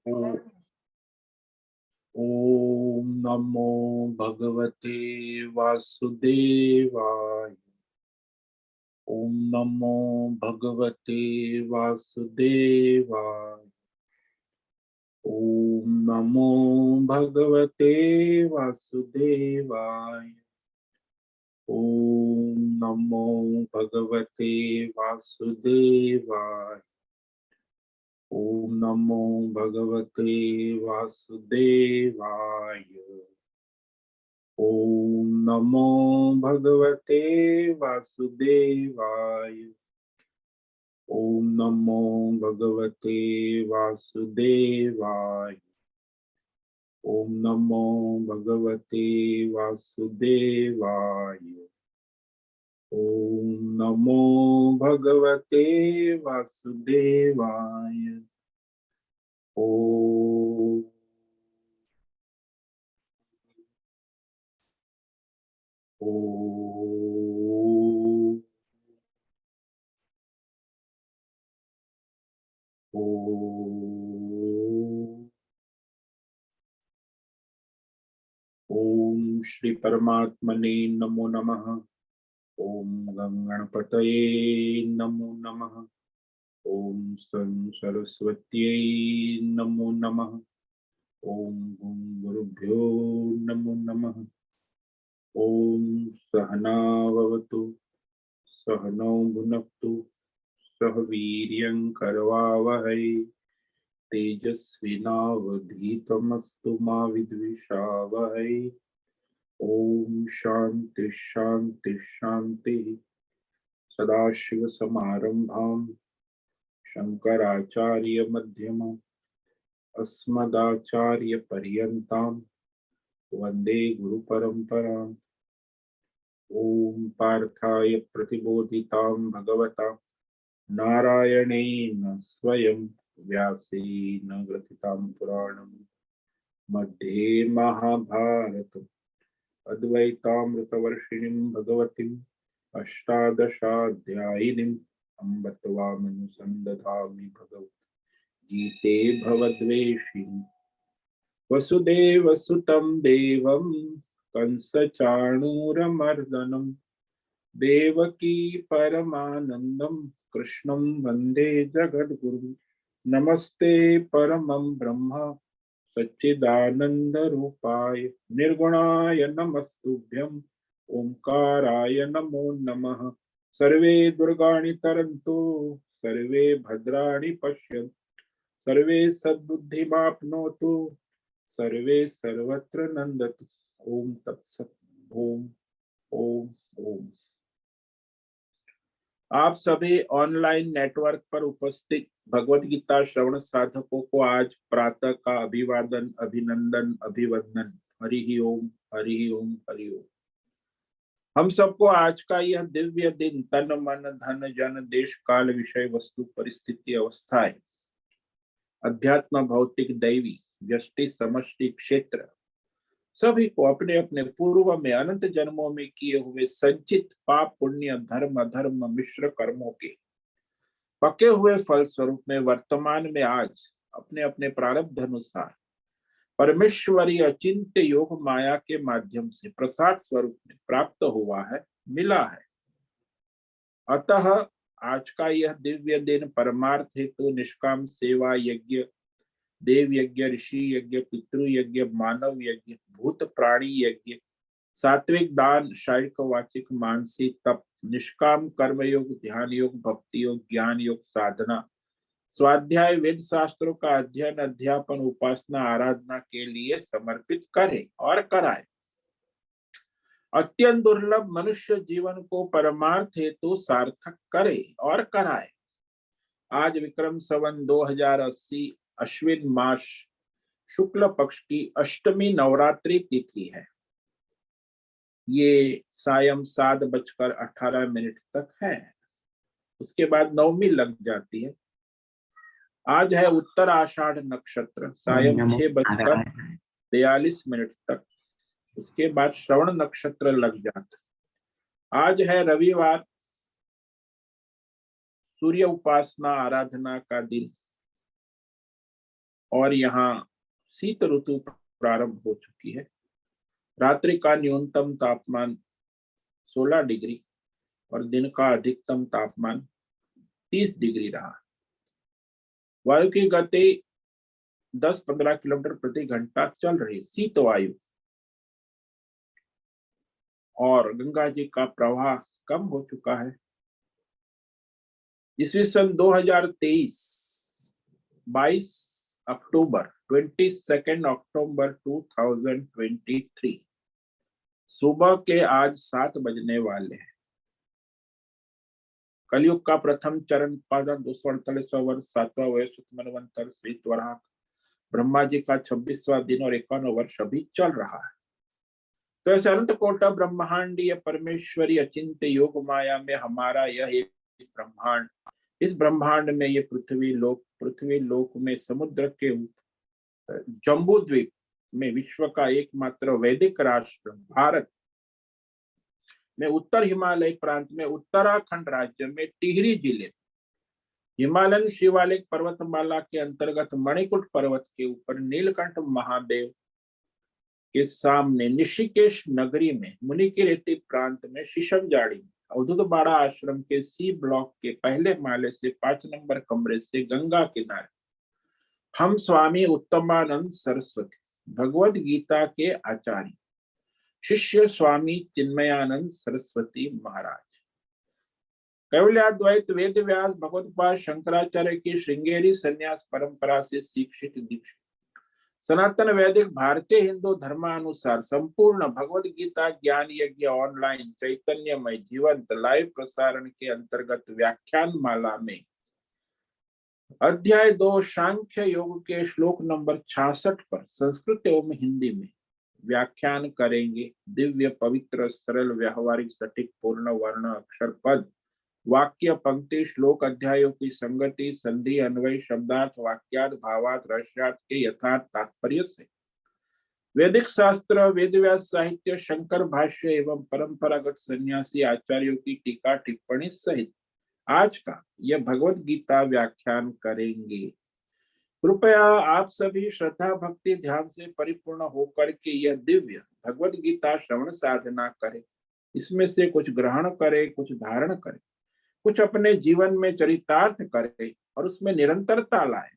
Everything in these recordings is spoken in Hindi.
ओ- ओम नमो भगवते वासुदेवाय। ओम नमो भगवते वासुदेवाय। ओम नमो भगवते वासुदेवाय। ओम नमो भगवते वासुदेवाय। ओम नमो भगवते वासुदेवाय। ओम नमो भगवते वासुदेवाय। ओम नमो भगवते वासुदेवाय। ओम नमो भगवते वासुदेवाय। ओम नमो भगवते वासुदेवाय। ओम ओम ओम। ओम श्री परमात्मने नमो नमः। ओम गं गणपतये नमो नमः। ओम सं सरस्वत्यै नमो नमः। ओम गुं गुरुभ्यो नमो नमः। ओम सहना भवतु सहनौ भुनक्तु सह वीर्यं करवावहै तेजस्विनावधीतमस्तु मा विद्विषावहै। ओम शांति शांति शांति। सदाशिव समारंभां शंकराचार्य मध्यमम् अस्मदाचार्य पर्यन्तां वंदे गुरु परंपराम्। ओम पार्थाय प्रतिबोधितां भगवता नारायणेन स्वयं व्यासेन ग्रथितां पुराणं मध्ये महाभारतम् अद्वैतामृतवर्षिणीं भगवतीम् अष्टादशाध्यायिनीम् अम्ब त्वामनुसन्दधामि भगवद्गीते भवद्वेषिणि। वसुदेवसुतं देवं कंसचाणूरमर्दनं देवकी परमानन्दं कृष्णं वन्दे जगद्गुरुं। नमस्ते परमं ब्रह्म सच्चिदानन्दरूपाय निर्गुणाय नमस्तुभ्यं ओंकाराय नमो नमः। सर्वे दुर्गाणि तरन्तु सर्वे भद्राणि पश्यन्तु सर्वे सद्बुद्धिमाप्नोतु सर्वे सर्वत्र नंदतु। ओम तत्सत्। ओम ओम ओम। आप सभी ऑनलाइन नेटवर्क पर उपस्थित भगवत गीता श्रवण साधकों को आज प्रातः का अभिवादन अभिनंदन अभिवंदन। हरि ओम हरि ओम हरि ओम। हम सबको आज का यह दिव्य दिन तन मन धन जन देश काल विषय वस्तु परिस्थिति अवस्थाएं अध्यात्म भौतिक दैवी व्यष्टि समष्टि क्षेत्र सभी को अपने अपने पूर्व में अनंत जन्मों में किए हुए संचित पाप पुण्य धर्म अधर्म मिश्र कर्मों के पके हुए फल स्वरूप में वर्तमान में आज अपने अपने प्रारब्ध अनुसार परमेश्वरी अचिंत्य योग माया के माध्यम से प्रसाद स्वरूप में प्राप्त हुआ है मिला है। अतः आज का यह दिव्य दिन परमार्थ हेतु निष्काम सेवा यज्ञ देव यज्ञ ऋषि यज्ञ पितृ यज्ञ मानव यज्ञ भूत प्राणी यज्ञ सात्विक दान शारीरिक वाचिक मानसिक तप निष्काम कर्म योग ध्यान योग भक्ति योग ज्ञान योग साधना स्वाध्याय वेद शास्त्रों का अध्ययन अध्यापन उपासना आराधना के लिए समर्पित करे और कराए। अत्यंत दुर्लभ मनुष्य जीवन को परमार्थ हेतु सार्थक करे और कराए। आज विक्रम संवत 2080 अश्विन मास शुक्ल पक्ष की अष्टमी नवरात्रि तिथि है। ये सायं 7:18 तक है। उसके बाद नवमी लग जाती है। आज है उत्तर आषाढ़ नक्षत्र सायं 6:42 तक। उसके बाद श्रवण नक्षत्र लग जाता। आज है रविवार सूर्य उपासना आराधना का दिन। और यहाँ शीत ऋतु प्रारंभ हो चुकी है। रात्रि का न्यूनतम तापमान 16 डिग्री और दिन का अधिकतम तापमान 30 डिग्री रहा। वायु की गति 10-15 किलोमीटर प्रति घंटा चल रही, शीत वायु, और गंगा जी का प्रवाह कम हो चुका है। ईस्वी सन 2023 22 अक्टूबर 22 अक्टूबर 2023 सुबह के आज 7 बजने वाले हैं। कलयुग का प्रथम चरण उत्पादन 248वां वर्ष 7वां वैश्विक मनवंतर श्वेत वराह ब्रह्मा जी का 26वां दिन और 51वां वर्ष अभी चल रहा है। तो ऐसे अनंत कोटि ब्रह्मांडीय परमेश्वरी अचिंत्य योग माया में हमारा यह एक ब्रह्मांड, इस ब्रह्मांड में ये पृथ्वी लोक में समुद्र के जम्बू द्वीप में विश्व का एकमात्र वैदिक राष्ट्र भारत में उत्तर हिमालय प्रांत में उत्तराखंड राज्य में टिहरी जिले हिमालयन शिवालिक पर्वतमाला के अंतर्गत मणिकुट पर्वत के ऊपर नीलकंठ महादेव के सामने ऋषिकेश नगरी में मुनिकीरेती प्रांत में शीशमजाड़ी में अवधूत बाड़ा आश्रम के सी ब्लॉक के पहले माले से 5 नंबर कमरे से गंगा किनारे हम स्वामी उत्तमानंद सरस्वती भगवद गीता के आचार्य शिष्य स्वामी चिन्मयानंद सरस्वती महाराज कैवल्याद्वैत वेद व्यास भगवत्पाद शंकराचार्य की श्रृंगेरी संन्यास परंपरा से शिक्षित दीक्षित सनातन वैदिक भारतीय हिंदू धर्मानुसार संपूर्ण भगवद गीता ज्ञान यज्ञ ऑनलाइन चैतन्यमय जीवंत लाइव प्रसारण के अंतर्गत व्याख्यान माला में अध्याय 2 सांख्य योग के श्लोक नंबर 66 पर संस्कृत एवं हिंदी में व्याख्यान करेंगे। दिव्य पवित्र सरल व्यवहारिक सटीक पूर्ण वर्ण अक्षर पद वाक्य पंक्ति श्लोक अध्यायों की संगति संधि अन्वय शब्दार्थ वाक्यार्थ भावार्थ रहस्यार्थ के यथार्थ तात्पर्य से वैदिक शास्त्र वेद व्यास साहित्य शंकर भाष्य एवं परंपरागत सन्यासी आचार्यों की टीका टिप्पणी सहित आज का यह भगवद गीता व्याख्यान करेंगे। कृपया आप सभी श्रद्धा भक्ति ध्यान से परिपूर्ण होकर के यह दिव्य भगवद गीता श्रवण साधना करें। इसमें से कुछ ग्रहण करें, कुछ धारण करें, कुछ अपने जीवन में चरितार्थ करें और उसमें निरंतरता लाए।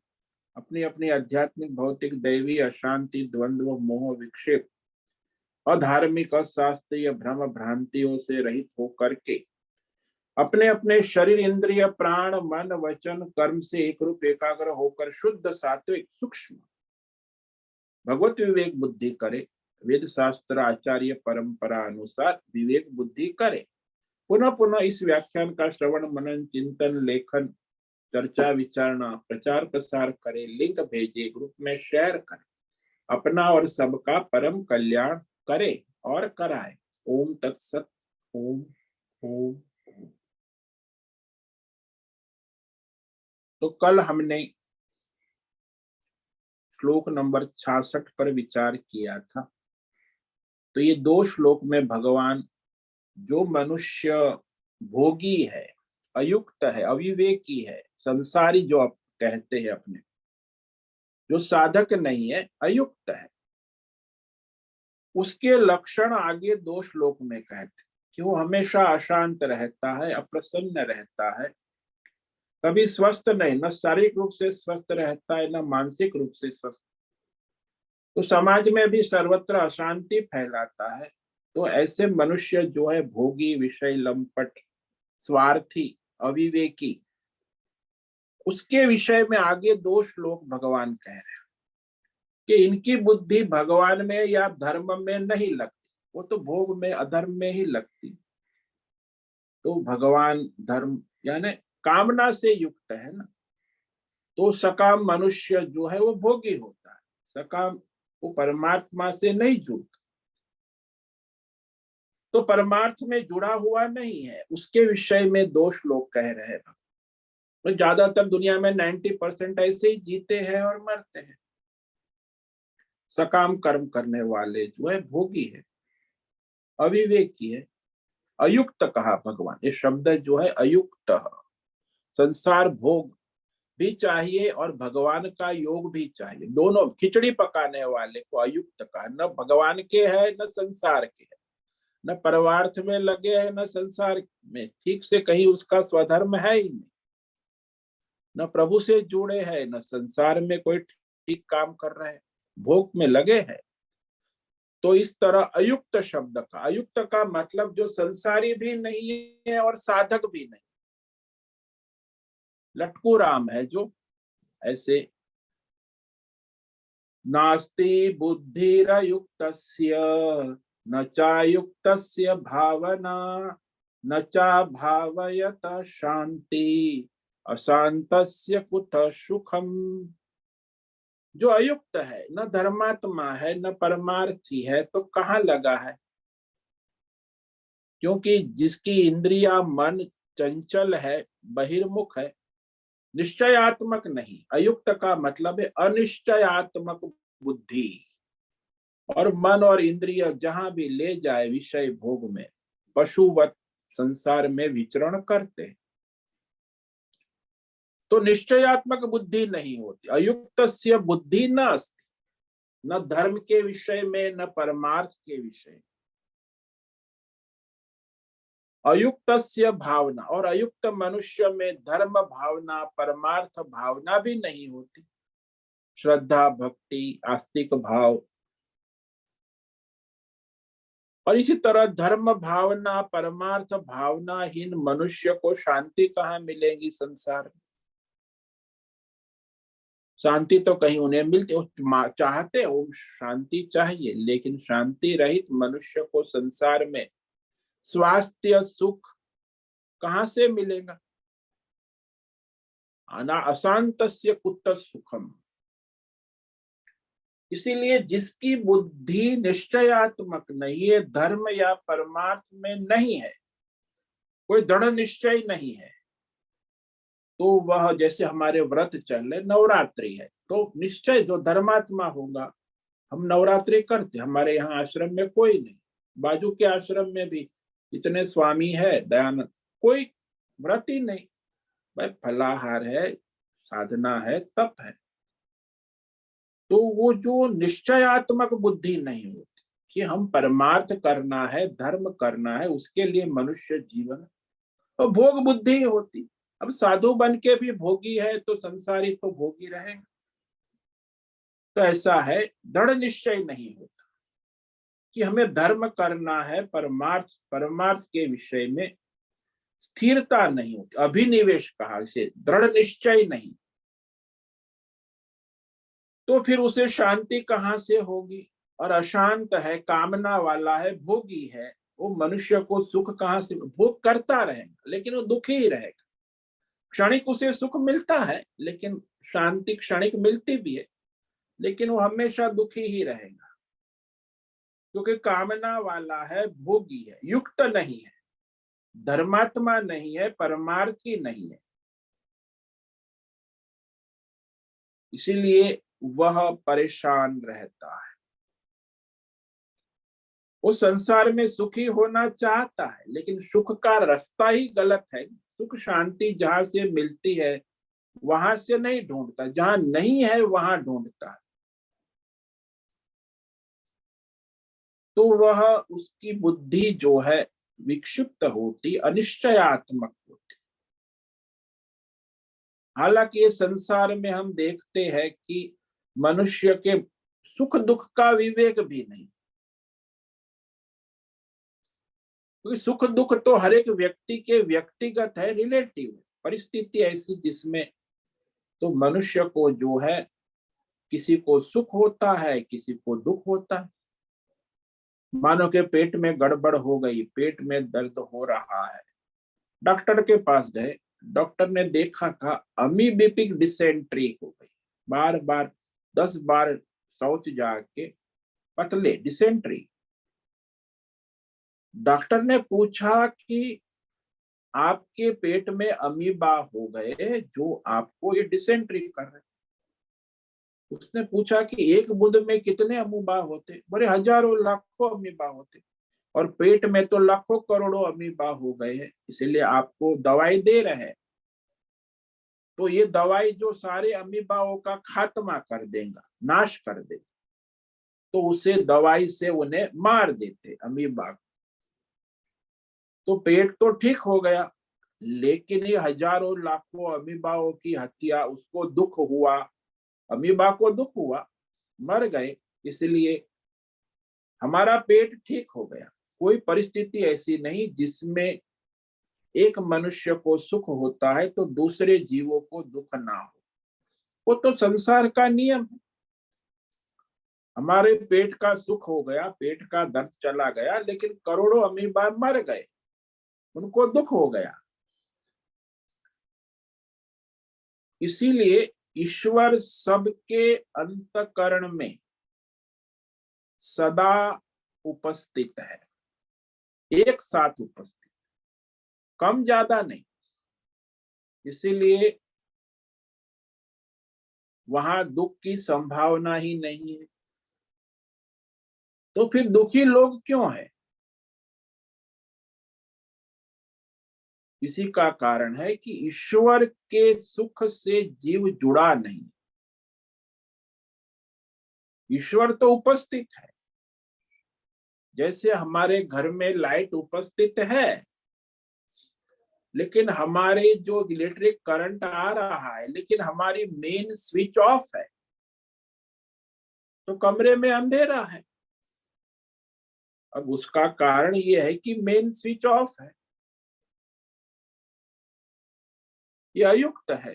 अपनी अपनी आध्यात्मिक भौतिक दैवी अशांति द्वंद्व मोह विक्षेप अधार्मिक अशास्त्रीय भ्रम भ्रांतियों से रहित होकर के अपने अपने शरीर इंद्रिय प्राण मन वचन कर्म से एक रूप एकाग्र होकर शुद्ध सात्विक सूक्ष्म भगवत विवेक बुद्धि करे। वेद शास्त्र आचार्य परंपरा अनुसार विवेक बुद्धि करे। पुनः पुनः इस व्याख्यान का श्रवण मनन चिंतन लेखन चर्चा विचारणा प्रचार प्रसार करे, लिंक भेजे, ग्रुप में शेयर करे, अपना और सबका परम कल्याण करे और कराए। ओम तत्सत। ओम ओम। तो कल हमने श्लोक नंबर 66 पर विचार किया था। तो ये 2 श्लोक में भगवान जो मनुष्य भोगी है, अयुक्त है, अविवेकी है, संसारी जो आप कहते हैं अपने, जो साधक नहीं है, अयुक्त है, उसके लक्षण आगे 2 श्लोक में कहते कि वो हमेशा अशांत रहता है, अप्रसन्न रहता है, कभी स्वस्थ नहीं, न शारीरिक रूप से स्वस्थ रहता है, न मानसिक रूप से स्वस्थ। तो समाज में भी सर्वत्र अशांति फैलाता है। तो ऐसे मनुष्य जो है भोगी, विषय लंपट, स्वार्थी, अविवेकी, उसके विषय में आगे 2 श्लोक भगवान कह रहे हैं कि इनकी बुद्धि भगवान में या धर्म में नहीं लगती, वो तो भोग में अधर्म में ही लगती। तो भगवान धर्म यानी कामना से युक्त है ना, तो सकाम मनुष्य जो है वो भोगी होता है, सकाम वो परमात्मा से नहीं जुड़ता, तो परमार्थ में जुड़ा हुआ नहीं है, उसके विषय में 2 श्लोक कह रहे हैं। तो ज्यादातर दुनिया में 90% ऐसे ही जीते हैं और मरते हैं। सकाम कर्म करने वाले जो है भोगी है, अविवेकी है, अयुक्त कहा भगवान। ये शब्द जो है अयुक्त, संसार भोग भी चाहिए और भगवान का योग भी चाहिए। दोनों, खिचड़ी पकाने वाले को अयुक्त का, न भगवान के है न संसार के है, न परमार्थ में लगे है न संसार में, ठीक से कहीं उसका स्वधर्म है ही नहीं, न प्रभु से जुड़े हैं न संसार में कोई ठीक काम कर रहे हैं, भोग में लगे हैं। तो इस तरह अयुक्त शब्द का, अयुक्त का मतलब जो संसारी भी नहीं है और साधक भी नहीं, लटकू राम है जो, ऐसे नास्ति बुद्धिरयुक्तस्य न चायुक्तस्य भावना न चा भावयत शांति अशांतस्य कुतः सुखम। जो अयुक्त है, न धर्मात्मा है न परमार्थी है, तो कहाँ लगा है? क्योंकि जिसकी इंद्रिया मन चंचल है, बहिर्मुख है, निश्चयात्मक नहीं, अयुक्त का मतलब है अनिश्चयात्मक बुद्धि, और मन और इंद्रिय जहां भी ले जाए विषय भोग में, पशुवत संसार में विचरण करते, तो निश्चयात्मक बुद्धि नहीं होती। अयुक्तस्य बुद्धि न अस्ति, न धर्म के विषय में न परमार्थ के विषय। अयुक्तस्य भावना, और अयुक्त मनुष्य में धर्म भावना परमार्थ भावना भी नहीं होती, श्रद्धा भक्ति आस्तिक भाव। और इसी तरह धर्म भावना परमार्थ भावनाहीन मनुष्य को शांति कहाँ मिलेगी संसार में? शांति तो कहीं उन्हें मिलती, चाहते हो शांति चाहिए, लेकिन शांति रहित मनुष्य को संसार में स्वास्थ्य सुख कहाँ से मिलेगा? अना अशांतस्य कुतः सुखम। इसीलिए जिसकी बुद्धि निश्चयात्मक नहीं है, धर्म या परमार्थ में नहीं है, कोई दृढ़ निश्चय नहीं है, तो वह, जैसे हमारे व्रत चल रहे, नवरात्रि है, तो निश्चय जो धर्मात्मा होगा, हम नवरात्रि करते, हमारे यहाँ आश्रम में कोई नहीं, बाजू के आश्रम में भी इतने स्वामी है दयानंद, कोई व्रत ही नहीं, भाई फलाहार है, साधना है, तप है। तो वो जो निश्चयात्मक बुद्धि नहीं होती कि हम परमार्थ करना है, धर्म करना है, उसके लिए मनुष्य जीवन, तो भोग बुद्धि होती। अब साधु बन के भी भोगी है तो संसारी तो भोगी रहेगा। तो ऐसा है, दृढ़ निश्चय नहीं होता कि हमें धर्म करना है, परमार्थ, परमार्थ के विषय में स्थिरता नहीं होती, अभिनिवेश कहा इसे, दृढ़ निश्चय नहीं, तो फिर उसे शांति कहाँ से होगी? और अशांत है, कामना वाला है, भोगी है, वो मनुष्य को सुख कहाँ से? भोग करता रहेगा लेकिन वो दुखी ही रहेगा। क्षणिक उसे सुख मिलता है, लेकिन शांति क्षणिक मिलती भी है, लेकिन वो हमेशा दुखी ही रहेगा, क्योंकि कामना वाला है, भोगी है, युक्त नहीं है, धर्मात्मा नहीं है, परमार्थी नहीं है। इसीलिए वह परेशान रहता है। वो संसार में सुखी होना चाहता है, लेकिन सुख का रास्ता ही गलत है। सुख शांति जहां से मिलती है वहां से नहीं ढूंढता, जहां नहीं है वहां ढूंढता है। तो वह, उसकी बुद्धि जो है विक्षिप्त होती, अनिश्चयात्मक होती। हालांकि ये संसार में हम देखते हैं कि मनुष्य के सुख दुख का विवेक भी नहीं, क्योंकि सुख दुख तो हर एक व्यक्ति के व्यक्तिगत है, रिलेटिव परिस्थिति ऐसी जिसमें तो मनुष्य को जो है, किसी को सुख होता है, किसी को दुख होता है। मानो के पेट में गड़बड़ हो गई, पेट में दर्द हो रहा है, डॉक्टर के पास गए, डॉक्टर ने देखा, कहा अमीबिक डिसेंट्री हो गई, बार बार 10 बार शौच जाके पतले, डिसेंट्री। डॉक्टर ने पूछा कि आपके पेट में अमीबा हो गए जो आपको ये डिसेंट्री कर रहे। उसने पूछा कि एक बूंद में कितने अमीबा होते? बोले हजारों लाखों अमीबा होते, और पेट में तो लाखों करोड़ों अमीबा हो गए हैं, इसीलिए आपको दवाई दे रहे हैं। तो ये दवाई जो सारे अमीबाओं का खात्मा कर देगा, नाश कर देगा, तो उसे दवाई से उन्हें मार देते अमीबा। तो पेट तो ठीक हो गया, लेकिन ये हजारों लाखों अमीबाओं की हत्या, उसको दुख हुआ, अमीबा को दुख हुआ, मर गए। इसलिए हमारा पेट ठीक हो गया। कोई परिस्थिति ऐसी नहीं जिसमें एक मनुष्य को सुख होता है तो दूसरे जीवों को दुख ना हो। वो तो संसार का नियम है। हमारे पेट का सुख हो गया, पेट का दर्द चला गया, लेकिन करोड़ों अमीबा मर गए, उनको दुख हो गया। इसीलिए ईश्वर सबके अंतकरण में सदा उपस्थित है, एक साथ उपस्थित, कम ज्यादा नहीं। इसीलिए वहां दुख की संभावना ही नहीं है। तो फिर दुखी लोग क्यों है? इसी का कारण है कि ईश्वर के सुख से जीव जुड़ा नहीं। ईश्वर तो उपस्थित है, जैसे हमारे घर में लाइट उपस्थित है, लेकिन हमारे जो इलेक्ट्रिक करंट आ रहा है, लेकिन हमारी मेन स्विच ऑफ है, तो कमरे में अंधेरा है। अब उसका कारण यह है कि मेन स्विच ऑफ है, ये अयुक्त है।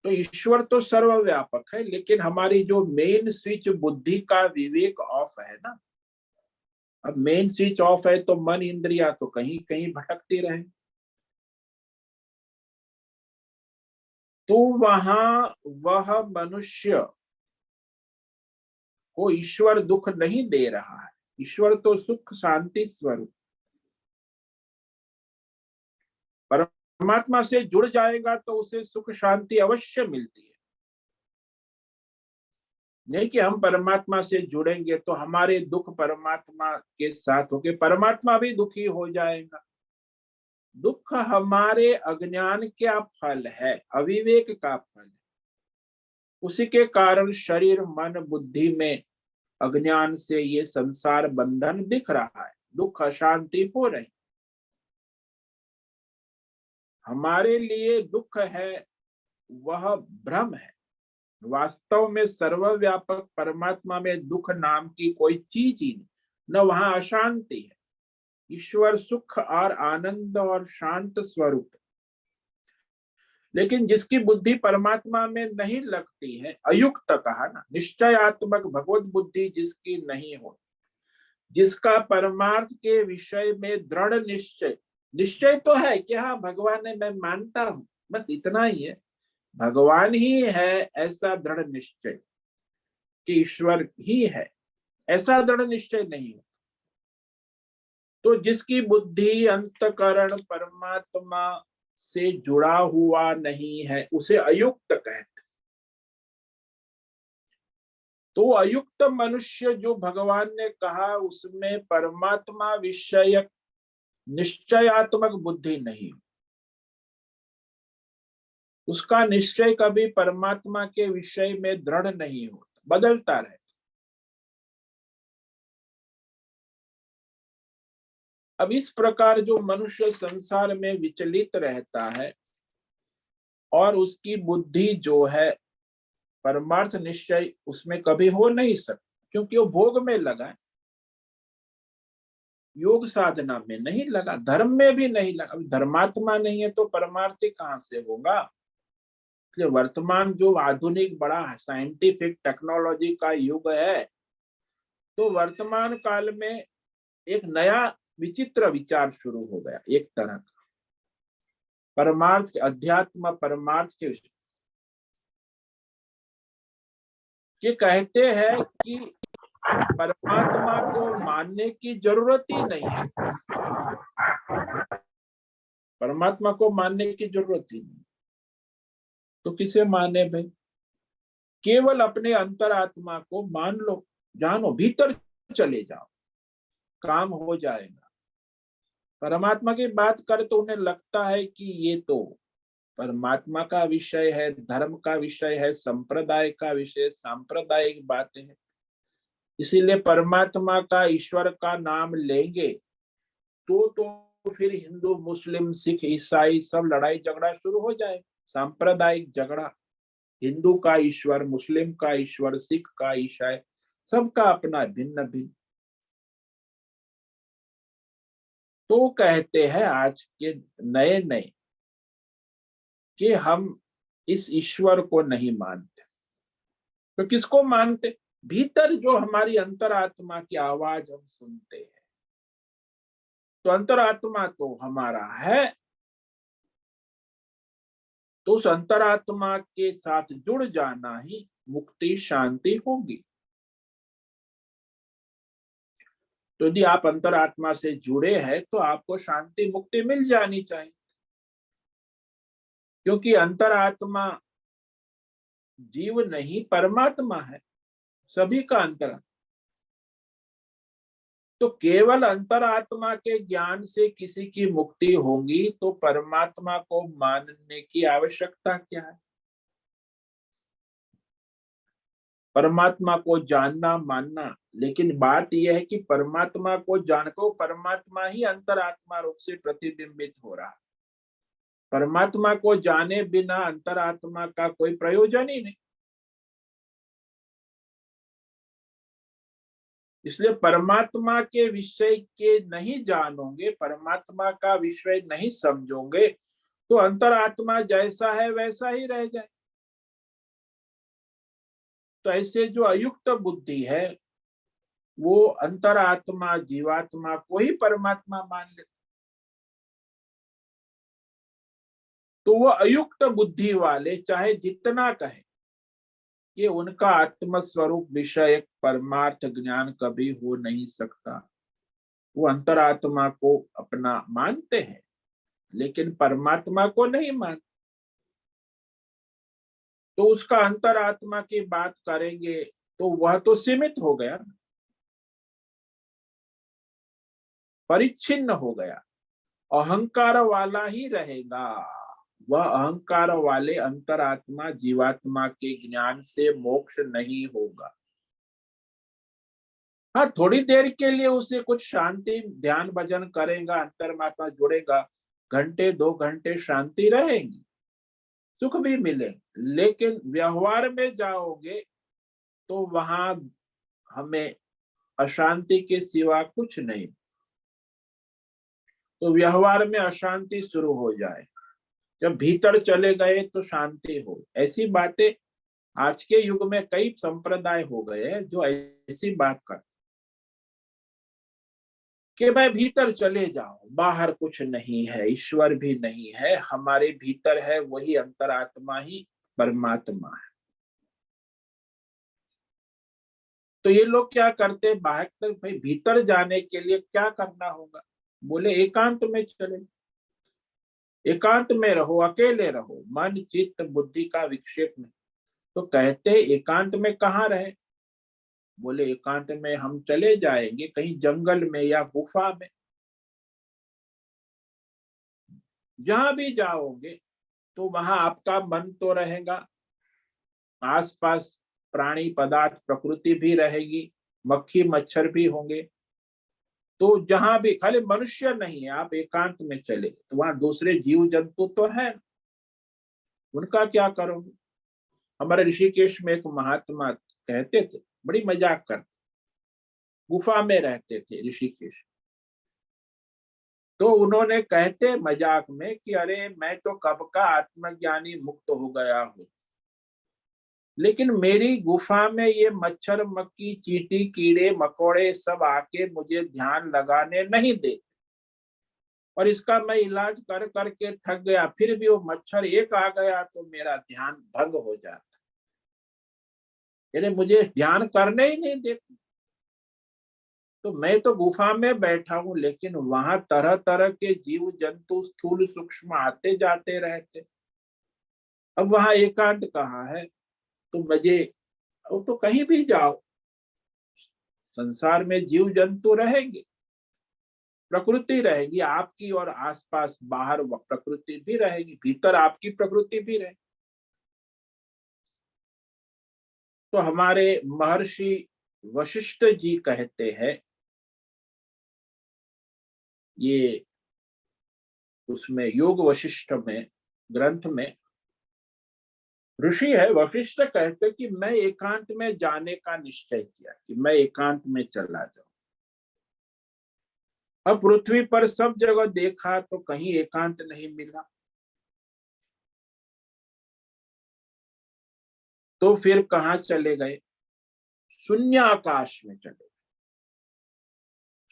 तो ईश्वर तो सर्वव्यापक है, लेकिन हमारी जो मेन स्विच बुद्धि का विवेक ऑफ है ना। अब मेन स्विच ऑफ है तो मन इंद्रिया तो कहीं कहीं भटकती रहे। तो वहां वह मनुष्य को ईश्वर दुख नहीं दे रहा है। ईश्वर तो सुख शांति स्वरूप, परमात्मा से जुड़ जाएगा तो उसे सुख शांति अवश्य मिलती है। नहीं कि हम परमात्मा से जुड़ेंगे तो हमारे दुख परमात्मा के साथ होके परमात्मा भी दुखी हो जाएगा। दुख हमारे अज्ञान का फल है, अविवेक का फल है। उसी के कारण शरीर मन बुद्धि में अज्ञान से ये संसार बंधन दिख रहा है, दुख अशांति हो रही। हमारे लिए दुख है वह भ्रम है। वास्तव में सर्वव्यापक परमात्मा में दुख नाम की कोई चीज ही नहीं, न वहां अशांति है। ईश्वर सुख और आनंद और शांत स्वरूप। लेकिन जिसकी बुद्धि परमात्मा में नहीं लगती है, अयुक्त कहा ना, निश्चयात्मक भगवत बुद्धि जिसकी नहीं हो, जिसका परमार्थ के विषय में दृढ़ निश्चय, निश्चय तो है कि हाँ भगवान है, मैं मानता हूं, बस इतना ही है, भगवान ही है, ऐसा दृढ़ निश्चय कि ईश्वर ही है, ऐसा दृढ़ निश्चय नहीं हो। तो जिसकी बुद्धि अंतकरण परमात्मा से जुड़ा हुआ नहीं है उसे अयुक्त कहते। तो अयुक्त मनुष्य जो भगवान ने कहा उसमें परमात्मा विषयक निश्चयात्मक बुद्धि नहीं, उसका निश्चय कभी परमात्मा के विषय में दृढ़ नहीं होता, बदलता रहता। अब इस प्रकार जो मनुष्य संसार में विचलित रहता है और उसकी बुद्धि जो है परमार्थ निश्चय उसमें कभी हो नहीं सकता, क्योंकि वो भोग में लगा है, योग साधना में नहीं लगा, धर्म में भी नहीं लगा। धर्मात्मा नहीं है तो परमार्थी कहां से होगा? वर्तमान जो आधुनिक बड़ा साइंटिफिक टेक्नोलॉजी का युग है, तो वर्तमान काल में एक नया विचित्र विचार शुरू हो गया, एक तरह का परमार्थ के, अध्यात्म परमार्थ के विषय के कहते हैं कि परमात्मा को मानने की जरूरत ही नहीं है, परमात्मा को मानने की जरूरत ही नहीं, तो किसे माने भाई? केवल अपने अंतरात्मा को मान लो, जानो, भीतर चले जाओ, काम हो जाएगा। परमात्मा की बात करे तो उन्हें लगता है कि ये तो परमात्मा का विषय है, धर्म का विषय है, संप्रदाय का विषय, सांप्रदायिक बातें हैं। इसीलिए परमात्मा का, ईश्वर का नाम लेंगे तो फिर हिंदू, मुस्लिम, सिख, ईसाई सब लड़ाई झगड़ा शुरू हो जाए। सांप्रदायिक झगड़ा, हिंदू का ईश्वर, मुस्लिम का ईश्वर, सिख का, ईसाई, सबका अपना भिन्न भिन्न। तो कहते हैं आज के नए नए कि हम इस ईश्वर को नहीं मानते। तो किसको मानते? भीतर जो हमारी अंतरात्मा की आवाज हम सुनते हैं। तो अंतरात्मा तो हमारा है, तो उस अंतरात्मा के साथ जुड़ जाना ही मुक्ति, शांति होगी। तो यदि आप अंतरात्मा से जुड़े हैं तो आपको शांति, मुक्ति मिल जानी चाहिए, क्योंकि अंतरात्मा जीव नहीं, परमात्मा है, सभी का अंतरात्मा। तो केवल अंतरात्मा के ज्ञान से किसी की मुक्ति होगी, तो परमात्मा को मानने की आवश्यकता क्या है? परमात्मा को जानना, मानना, लेकिन बात यह है कि परमात्मा को जानकर परमात्मा ही अंतरात्मा रूप से प्रतिबिंबित हो रहा है। परमात्मा को जाने बिना अंतरात्मा का कोई प्रयोजन ही नहीं। इसलिए परमात्मा के विषय के नहीं जानोगे, परमात्मा का विषय नहीं समझोगे, तो अंतरात्मा जैसा है वैसा ही रह जाए। तो ऐसे जो अयुक्त बुद्धि है वो अंतरात्मा, जीवात्मा को ही परमात्मा मान ले। तो वो अयुक्त बुद्धि वाले चाहे जितना कहे कि उनका आत्म स्वरूप विषय परमार्थ ज्ञान कभी हो नहीं सकता, वो अंतरात्मा को अपना मानते हैं लेकिन परमात्मा को नहीं मानते। तो उसका अंतरात्मा की बात करेंगे तो वह तो सीमित हो गया, परिच्छिन्न हो गया, अहंकार वाला ही रहेगा। वह अहंकार वाले अंतरात्मा, जीवात्मा के ज्ञान से मोक्ष नहीं होगा। हाँ, थोड़ी देर के लिए उसे कुछ शांति, ध्यान भजन करेगा, अंतर्मात्मा जुड़ेगा, घंटे 2 घंटे शांति रहेगी, सुख भी मिले। लेकिन व्यवहार में जाओगे तो वहां हमें अशांति के सिवा कुछ नहीं। तो व्यवहार में अशांति शुरू हो जाए, जब भीतर चले गए तो शांति हो। ऐसी बातें आज के युग में कई संप्रदाय हो गए हैं जो ऐसी बात करते कि भाई भीतर चले जाओ, बाहर कुछ नहीं है, ईश्वर भी नहीं है, हमारे भीतर है वही अंतरात्मा ही परमात्मा है। तो ये लोग क्या करते, बाहर तक भाई भीतर जाने के लिए क्या करना होगा? बोले एकांत में चले, एकांत में रहो, अकेले रहो, मन चित्त बुद्धि का विक्षेप में। तो कहते एकांत में कहाँ रहे? बोले एकांत में हम चले जाएंगे कहीं जंगल में या गुफा में। जहां भी जाओगे तो वहां आपका मन तो रहेगा, आसपास प्राणी पदार्थ, प्रकृति भी रहेगी, मक्खी मच्छर भी होंगे। तो जहां भी, खाली मनुष्य नहीं है, आप एकांत में चले तो वहां दूसरे जीव जंतु तो है, उनका क्या करोगे? हमारे ऋषिकेश में एक महात्मा कहते थे, बड़ी मजाक करते, गुफा में रहते थे ऋषिकेश। तो उन्होंने कहते मजाक में कि अरे मैं तो कब का आत्मज्ञानी मुक्त हो गया हूं, लेकिन मेरी गुफा में ये मच्छर, मक्खी, चींटी, कीड़े मकोड़े सब आके मुझे ध्यान लगाने नहीं देते। और इसका मैं इलाज कर करके थक गया, फिर भी वो मच्छर एक आ गया तो मेरा ध्यान भंग हो जाता, यानी मुझे ध्यान करने ही नहीं देते। तो मैं तो गुफा में बैठा हूं लेकिन वहां तरह तरह के जीव जंतु स्थूल सूक्ष्म आते जाते रहते। अब वहां एकांत कहाँ है? तो मुझे, अब तो कहीं भी जाओ संसार में जीव जंतु रहेंगे, प्रकृति रहेगी आपकी और आसपास बाहर प्रकृति भी रहेगी, भीतर आपकी प्रकृति भी रहेगी। तो हमारे महर्षि वशिष्ठ जी कहते हैं, ये उसमें योग वशिष्ठ में ग्रंथ में ऋषि है वशिष्ठ कहते कि मैं एकांत में जाने का निश्चय किया कि मैं एकांत में चला जाऊं। अब पृथ्वी पर सब जगह देखा तो कहीं एकांत नहीं मिला, तो फिर कहाँ चले गए? शून्याकाश में चले गए।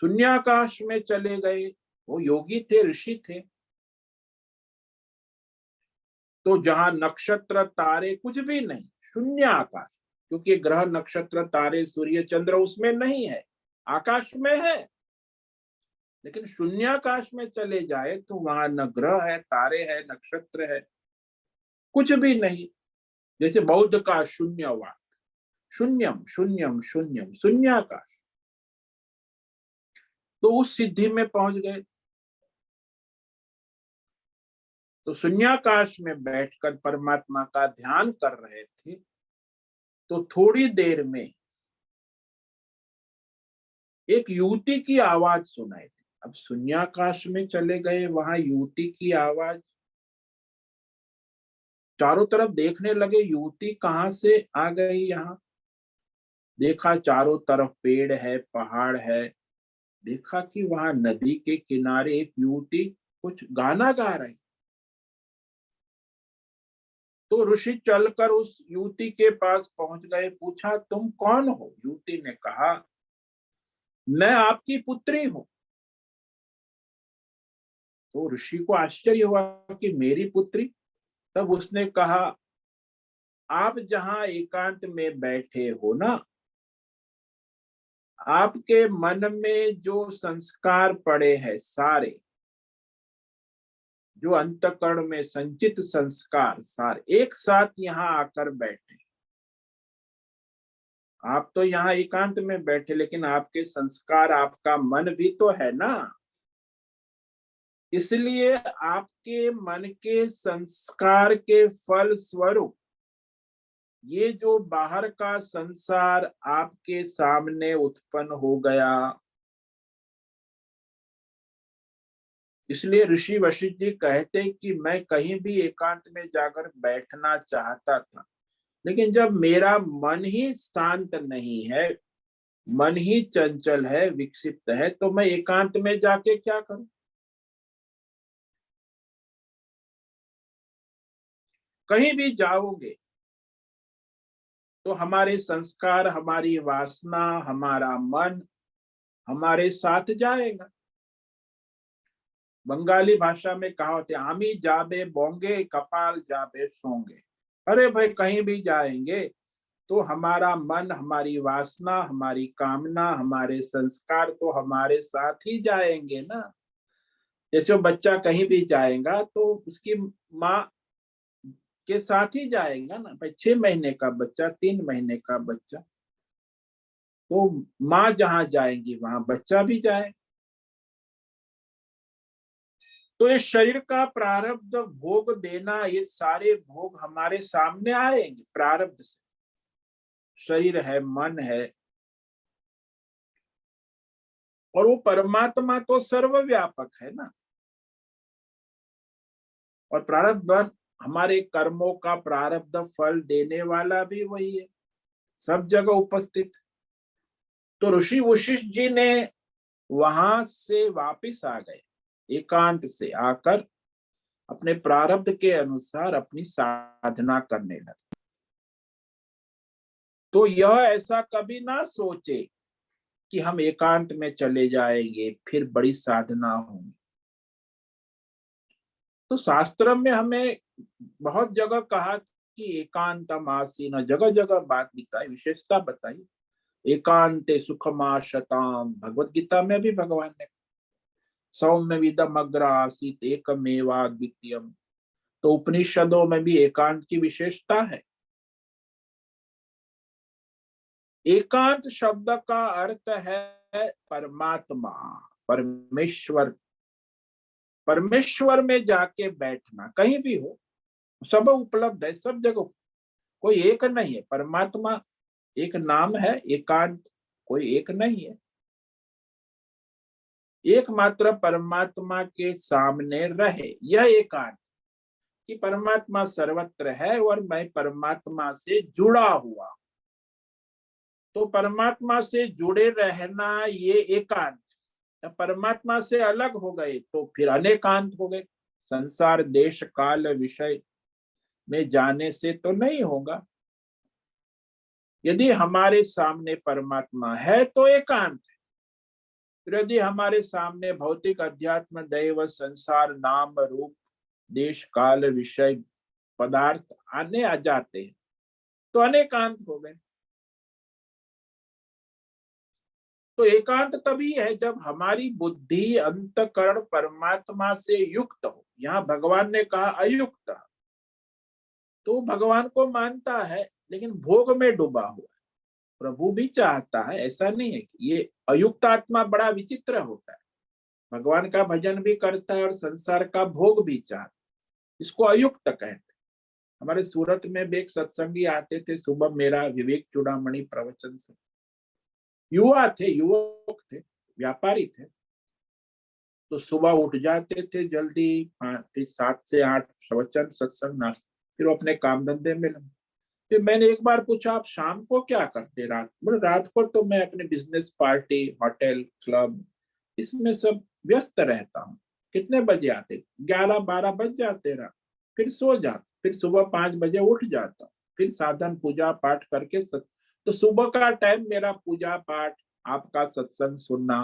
शून्याकाश में चले गए। वो योगी थे, ऋषि थे। तो जहां नक्षत्र तारे कुछ भी नहीं, शून्य आकाश, क्योंकि ग्रह नक्षत्र तारे सूर्य चंद्र उसमें नहीं है, आकाश में है। लेकिन शून्याकाश में चले जाए तो वहां न ग्रह है, तारे है, नक्षत्र है, कुछ भी नहीं। जैसे बौद्ध का शून्यवाद, शून्यम शून्यम शून्यम, शून्याकाश। तो उस सिद्धि में पहुंच गए। तो शून्याकाश में बैठकर परमात्मा का ध्यान कर रहे थे। तो थोड़ी देर में एक युवती की आवाज सुनाई दी। अब शून्याकाश में चले गए, वहां युवती की आवाज, चारों तरफ देखने लगे, युवती कहाँ से आ गई यहाँ। देखा चारों तरफ पेड़ है, पहाड़ है। देखा कि वहां नदी के किनारे एक युवती कुछ गाना गा रही। तो ऋषि चलकर उस युवती के पास पहुंच गए, पूछा तुम कौन हो? युवती ने कहा मैं आपकी पुत्री हूं। तो ऋषि को आश्चर्य हुआ कि मेरी पुत्री? तब उसने कहा आप जहां एकांत में बैठे हो ना, आपके मन में जो संस्कार पड़े हैं सारे, जो अंतःकरण में संचित संस्कार सारे एक साथ यहाँ आकर बैठे। आप तो यहाँ एकांत में बैठे, लेकिन आपके संस्कार, आपका मन भी तो है ना। इसलिए आपके मन के संस्कार के फल स्वरूप ये जो बाहर का संसार आपके सामने उत्पन्न हो गया। इसलिए ऋषि वशिष्ठ जी कहते कि मैं कहीं भी एकांत में जाकर बैठना चाहता था, लेकिन जब मेरा मन ही शांत नहीं है, मन ही चंचल है, विक्षिप्त है, तो मैं एकांत में जाके क्या करूं? कहीं भी जाओगे तो हमारे संस्कार, हमारी वासना, हमारा मन हमारे साथ जाएगा। बंगाली भाषा में कहावत है, आमी जाबे बोंगे कपाल जाबे सोंगे। अरे भाई कहीं भी जाएंगे तो हमारा मन, हमारी वासना, हमारी कामना, हमारे संस्कार तो हमारे साथ ही जाएंगे ना। जैसे वो बच्चा कहीं भी जाएगा तो उसकी माँ के साथ ही जाएगा ना। भाई 6 महीने का बच्चा, 3 महीने का बच्चा, तो माँ जहां जाएंगी वहां बच्चा भी जाए। तो ये शरीर का प्रारब्ध भोग देना, ये सारे भोग हमारे सामने आएंगे प्रारब्ध से। शरीर है, मन है, और वो परमात्मा तो सर्वव्यापक है ना। और प्रारब्ध, हमारे कर्मों का प्रारब्ध फल देने वाला भी वही है, सब जगह उपस्थित। तो ऋषि वशिष्ठ जी ने वहां से वापिस आ गए, एकांत से आकर अपने प्रारब्ध के अनुसार अपनी साधना करने लगे। तो यह ऐसा कभी ना सोचे कि हम एकांत में चले जाएंगे फिर बड़ी साधना होगी। तो शास्त्र में हमें बहुत जगह कहा कि एकांतम आसीन, जगह जगह बात बताई, विशेषता बताई। एकांते सुखमाशताम, भगवत गीता में भी भगवान ने सौम्य विदम अग्र आसीत एकमेवा द्वितीयम। तो उपनिषदों में भी एकांत की विशेषता है। एकांत शब्द का अर्थ है परमात्मा। परमेश्वर, परमेश्वर में जाके बैठना, कहीं भी हो सब उपलब्ध है, सब जगह, कोई एक नहीं है। परमात्मा एक नाम है, एकांत कोई एक नहीं है। एकमात्र परमात्मा के सामने रहे, यह एकांत, कि परमात्मा सर्वत्र है और मैं परमात्मा से जुड़ा हुआ। तो परमात्मा से जुड़े रहना ये एकांत। जब परमात्मा से अलग हो गए तो फिर अनेकांत हो गए। संसार देश काल विषय में जाने से तो नहीं होगा। यदि हमारे सामने परमात्मा है तो एकांत है, फिर यदि हमारे सामने भौतिक अध्यात्म दैव संसार नाम रूप देश काल विषय पदार्थ आने आ जाते हैं तो अनेकांत हो गए। तो एकांत तभी है जब हमारी बुद्धि अंतकरण परमात्मा से युक्त हो। यहाँ भगवान ने कहा अयुक्त, तो भगवान को मानता है लेकिन भोग में डूबा हुआ है। प्रभु भी चाहता है, ऐसा नहीं है कि ये अयुक्त आत्मा बड़ा विचित्र होता है, भगवान का भजन भी करता है और संसार का भोग भी चाहता है, इसको अयुक्त कहते हैं। हमारे सूरत में भी एक सत्संगी आते थे सुबह, मेरा विवेक चूड़ामणि प्रवचन से, युवा थे, युवक थे, व्यापारी थे। तो सुबह उठ जाते थे जल्दी, फिर 7 से 8 प्रवचन सत्संग नाश्ता, फिर वो अपने काम धंधे में लगे। फिर मैंने एक बार पूछा आप शाम को क्या करते रात? बोले रात को तो मैं अपने बिजनेस पार्टी होटल क्लब इसमें सब व्यस्त रहता हूँ। कितने बजे आते? 11-12 बज जाते रात, फिर सो जाते, फिर सुबह 5 बजे उठ जाता, फिर साधन पूजा पाठ करके तो सुबह का टाइम मेरा पूजा पाठ, आपका सत्संग सुनना,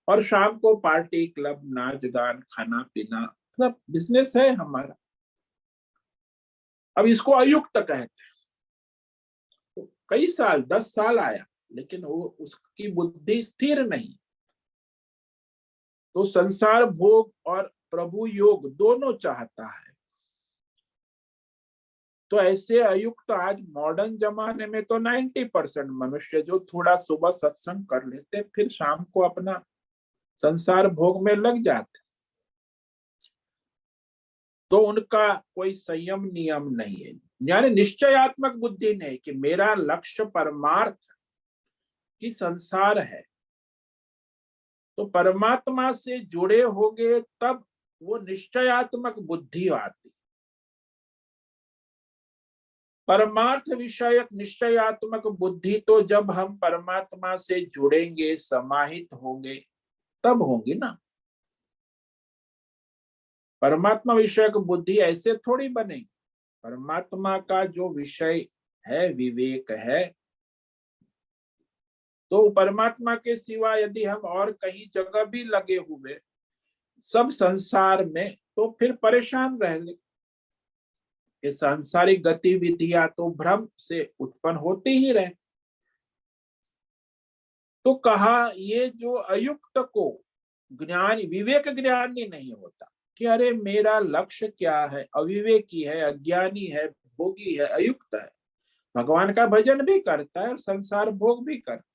और शाम को पार्टी क्लब नाच गान खाना पीना, मतलब बिजनेस है हमारा। अब इसको अयुक्त कहते हैं। तो कई साल 10 साल आया लेकिन वो उसकी बुद्धि स्थिर नहीं। तो संसार भोग और प्रभु योग दोनों चाहता है। तो ऐसे अयुक्त आज मॉडर्न जमाने में तो 90% मनुष्य जो थोड़ा सुबह सत्संग कर लेते फिर शाम को अपना संसार भोग में लग जाते, तो उनका कोई संयम नियम नहीं है, यानी निश्चयात्मक बुद्धि नहीं कि मेरा लक्ष्य परमार्थ की संसार है। तो परमात्मा से जुड़े होगे तब वो निश्चयात्मक बुद्धि आती। परमार्थ विषयक निश्चयात्मक बुद्धि तो जब हम परमात्मा से जुड़ेंगे, समाहित होंगे, तब होगी ना। परमात्मा विषयक बुद्धि ऐसे थोड़ी बनेगी। परमात्मा का जो विषय है विवेक है, तो परमात्मा के सिवा यदि हम और कहीं जगह भी लगे हुए सब संसार में, तो फिर परेशान रहेंगे। ये सांसारिक गतिविधियां तो भ्रम से उत्पन्न होती ही रहती। तो कहा ये जो अयुक्त को ज्ञानी, विवेक ज्ञानी नहीं होता कि अरे मेरा लक्ष्य क्या है, अविवेकी है, अज्ञानी है, भोगी है, अयुक्त है, भगवान का भजन भी करता है और संसार भोग भी करता है।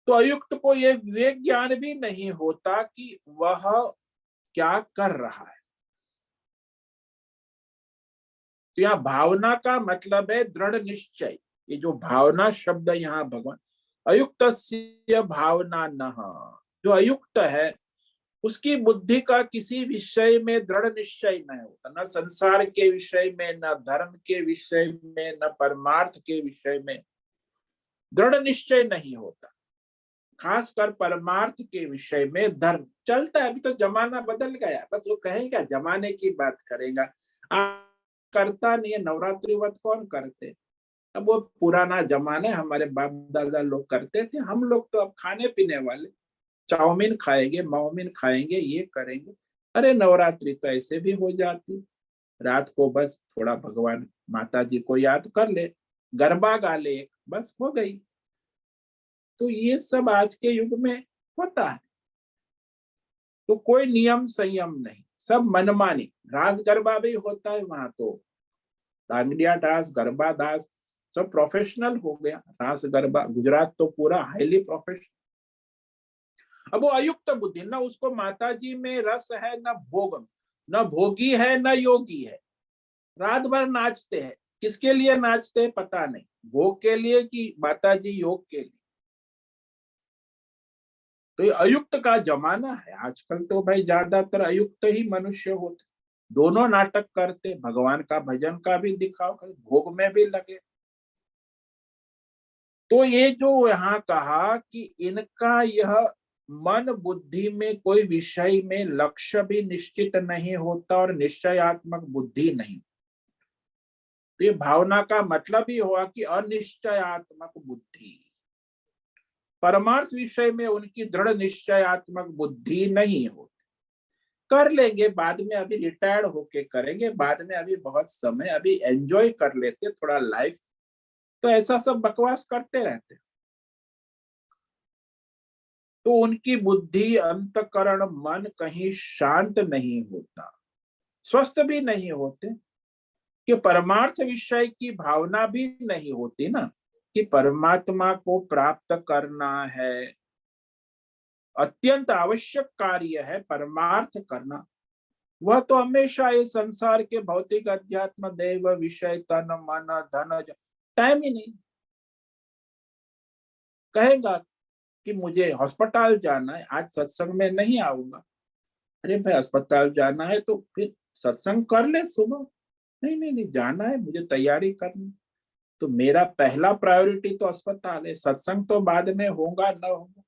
तो अयुक्त को ये विवेक ज्ञान भी नहीं होता कि वह क्या कर रहा है। तो यहाँ भावना का मतलब है दृढ़ निश्चय। ये जो भावना शब्द यहाँ भगवान, अयुक्त भावना न, जो अयुक्त है उसकी बुद्धि का किसी विषय में दृढ़ निश्चय नहीं होता, न संसार के विषय में, न धर्म के विषय में, न परमार्थ के विषय में दृढ़ निश्चय नहीं होता। खासकर परमार्थ के विषय में धर्म चलता है। अभी तो जमाना बदल गया, बस वो कहेगा जमाने की बात करेगा, करता नहीं है। नवरात्रि व्रत कौन करते? अब वो पुराना जमाना है, हमारे बाप दादा लोग करते थे, हम लोग तो अब खाने पीने वाले, चाउमीन खाएंगे, माउमीन खाएंगे, ये करेंगे। अरे नवरात्रि तो ऐसे भी हो जाती, रात को बस थोड़ा भगवान माता जी को याद कर ले, गरबा गा ले, बस हो गई। तो ये सब आज के युग में होता है। तो कोई नियम संयम नहीं, सब मनमानी। रास गरबा भी होता है वहां, तो दांडिया डांस, गरबा डांस सब प्रोफेशनल हो गया। रास गरबा गुजरात तो पूरा हाईली प्रोफेशनल। अब वो अयुक्त बुद्धि, न उसको माता जी में रस है, न भोग, न भोगी है न योगी है। रात भर नाचते हैं, किसके लिए नाचते हैं पता नहीं, भोग के लिए कि माता जी योग के लिए। तो ये अयुक्त का जमाना है आजकल, तो भाई ज्यादातर अयुक्त ही मनुष्य होते, दोनों नाटक करते, भगवान का भजन का भी दिखाओ, भोग में भी लगे। तो ये जो यहाँ कहा कि इनका यह मन बुद्धि में कोई विषय में लक्ष्य भी निश्चित नहीं होता और निश्चयात्मक बुद्धि नहीं। तो ये भावना का मतलब ही हुआ कि अनिश्चयात्मक बुद्धि, परमार्थ विषय में उनकी दृढ़ निश्चयात्मक बुद्धि नहीं होती। कर लेंगे बाद में, अभी रिटायर्ड होके करेंगे बाद में, अभी बहुत समय, अभी एंजॉय कर लेते थोड़ा लाइफ, तो ऐसा सब बकवास करते रहते। तो उनकी बुद्धि, अंतकरण, मन कहीं शांत नहीं होता, स्वस्थ भी नहीं होते, कि परमार्थ विषय की भावना भी नहीं होती ना, कि परमात्मा को प्राप्त करना है, अत्यंत आवश्यक कार्य है परमार्थ करना। वह तो हमेशा इस संसार के भौतिक अध्यात्म देव विषय तन मन धन, टाइम ही नहीं। कहेगा कि मुझे अस्पताल जाना है, आज सत्संग में नहीं आऊंगा। अरे भाई अस्पताल जाना है तो फिर सत्संग कर ले सुबह। नहीं नहीं नहीं, जाना है मुझे, तैयारी करनी। तो मेरा पहला प्रायोरिटी तो अस्पताल है, सत्संग तो बाद में होगा न होगा।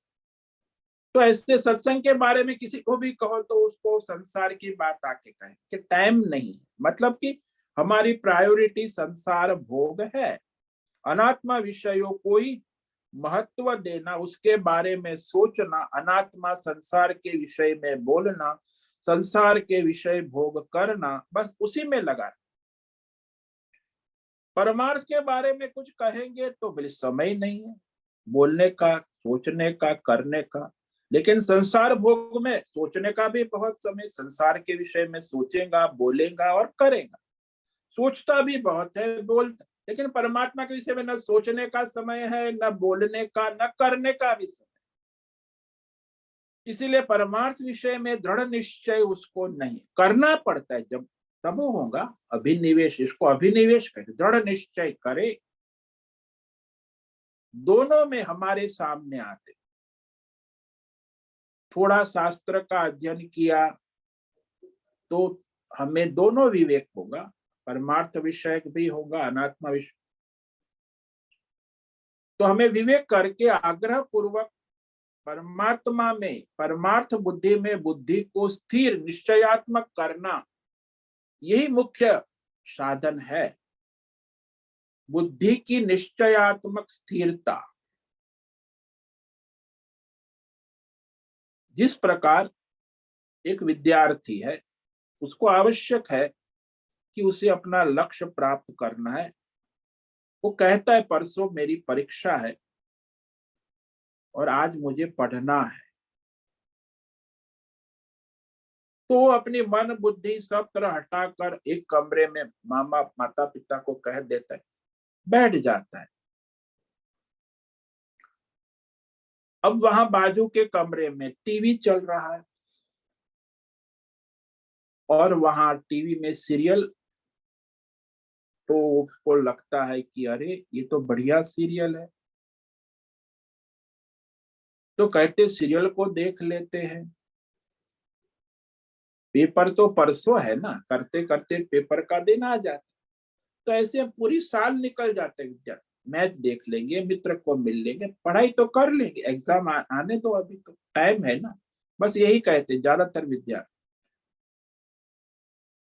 तो ऐसे सत्संग के बारे में किसी को भी कहो तो उसको संसार की बात आके कहे कि टाइम नहीं, मतलब कि हमारी प्रायोरिटी संसार भोग है, अनात्मा विषयों को ही महत्व देना, उसके बारे में सोचना, अनात्मा संसार के विषय में बोलना, संसार के विषय भोग करना, बस उसी में लगा। परमार्थ के बारे में कुछ कहेंगे तो बोले समय नहीं है बोलने का, सोचने का, करने का। लेकिन संसार भोग में सोचने का भी बहुत समय, संसार के विषय में सोचेगा, बोलेगा और करेगा, सोचता भी बहुत है, बोलता। लेकिन परमात्मा के विषय में न सोचने का समय है, न बोलने का, न करने का भी समय। इसीलिए परमार्थ विषय में दृढ़ निश्चय उसको नहीं करना पड़ता है, जब तब होगा अभिनिवेश, इसको अभिनिवेश कहते, दृढ़ निश्चय करे। दोनों में हमारे सामने आते, थोड़ा शास्त्र का अध्ययन किया तो हमें दोनों विवेक होगा, परमार्थ विषय भी होगा, अनात्मा विषय। तो हमें विवेक करके आग्रह पूर्वक परमात्मा में, परमार्थ बुद्धि में बुद्धि को स्थिर निश्चयात्मक करना, यही मुख्य साधन है। बुद्धि की निश्चयात्मक स्थिरता, जिस प्रकार एक विद्यार्थी है, उसको आवश्यक है कि उसे अपना लक्ष्य प्राप्त करना है। वो कहता है परसों मेरी परीक्षा है और आज मुझे पढ़ना है, तो अपनी मन बुद्धि सब तरह हटाकर एक कमरे में मामा माता पिता को कह देता है, बैठ जाता है। अब वहां बाजू के कमरे में टीवी चल रहा है और वहां टीवी में सीरियल, तो उसको लगता है कि अरे ये तो बढ़िया सीरियल है, तो कहते सीरियल को देख लेते हैं। पेपर तो परसों है ना, करते करते पेपर का दिन आ जाता। तो ऐसे पूरी साल निकल जाते विद्यार्थी, मैच देख लेंगे, मित्र को मिल लेंगे, पढ़ाई तो कर लेंगे, एग्जाम आने दो, अभी तो टाइम है ना, बस यही कहते ज्यादातर विद्यार्थी।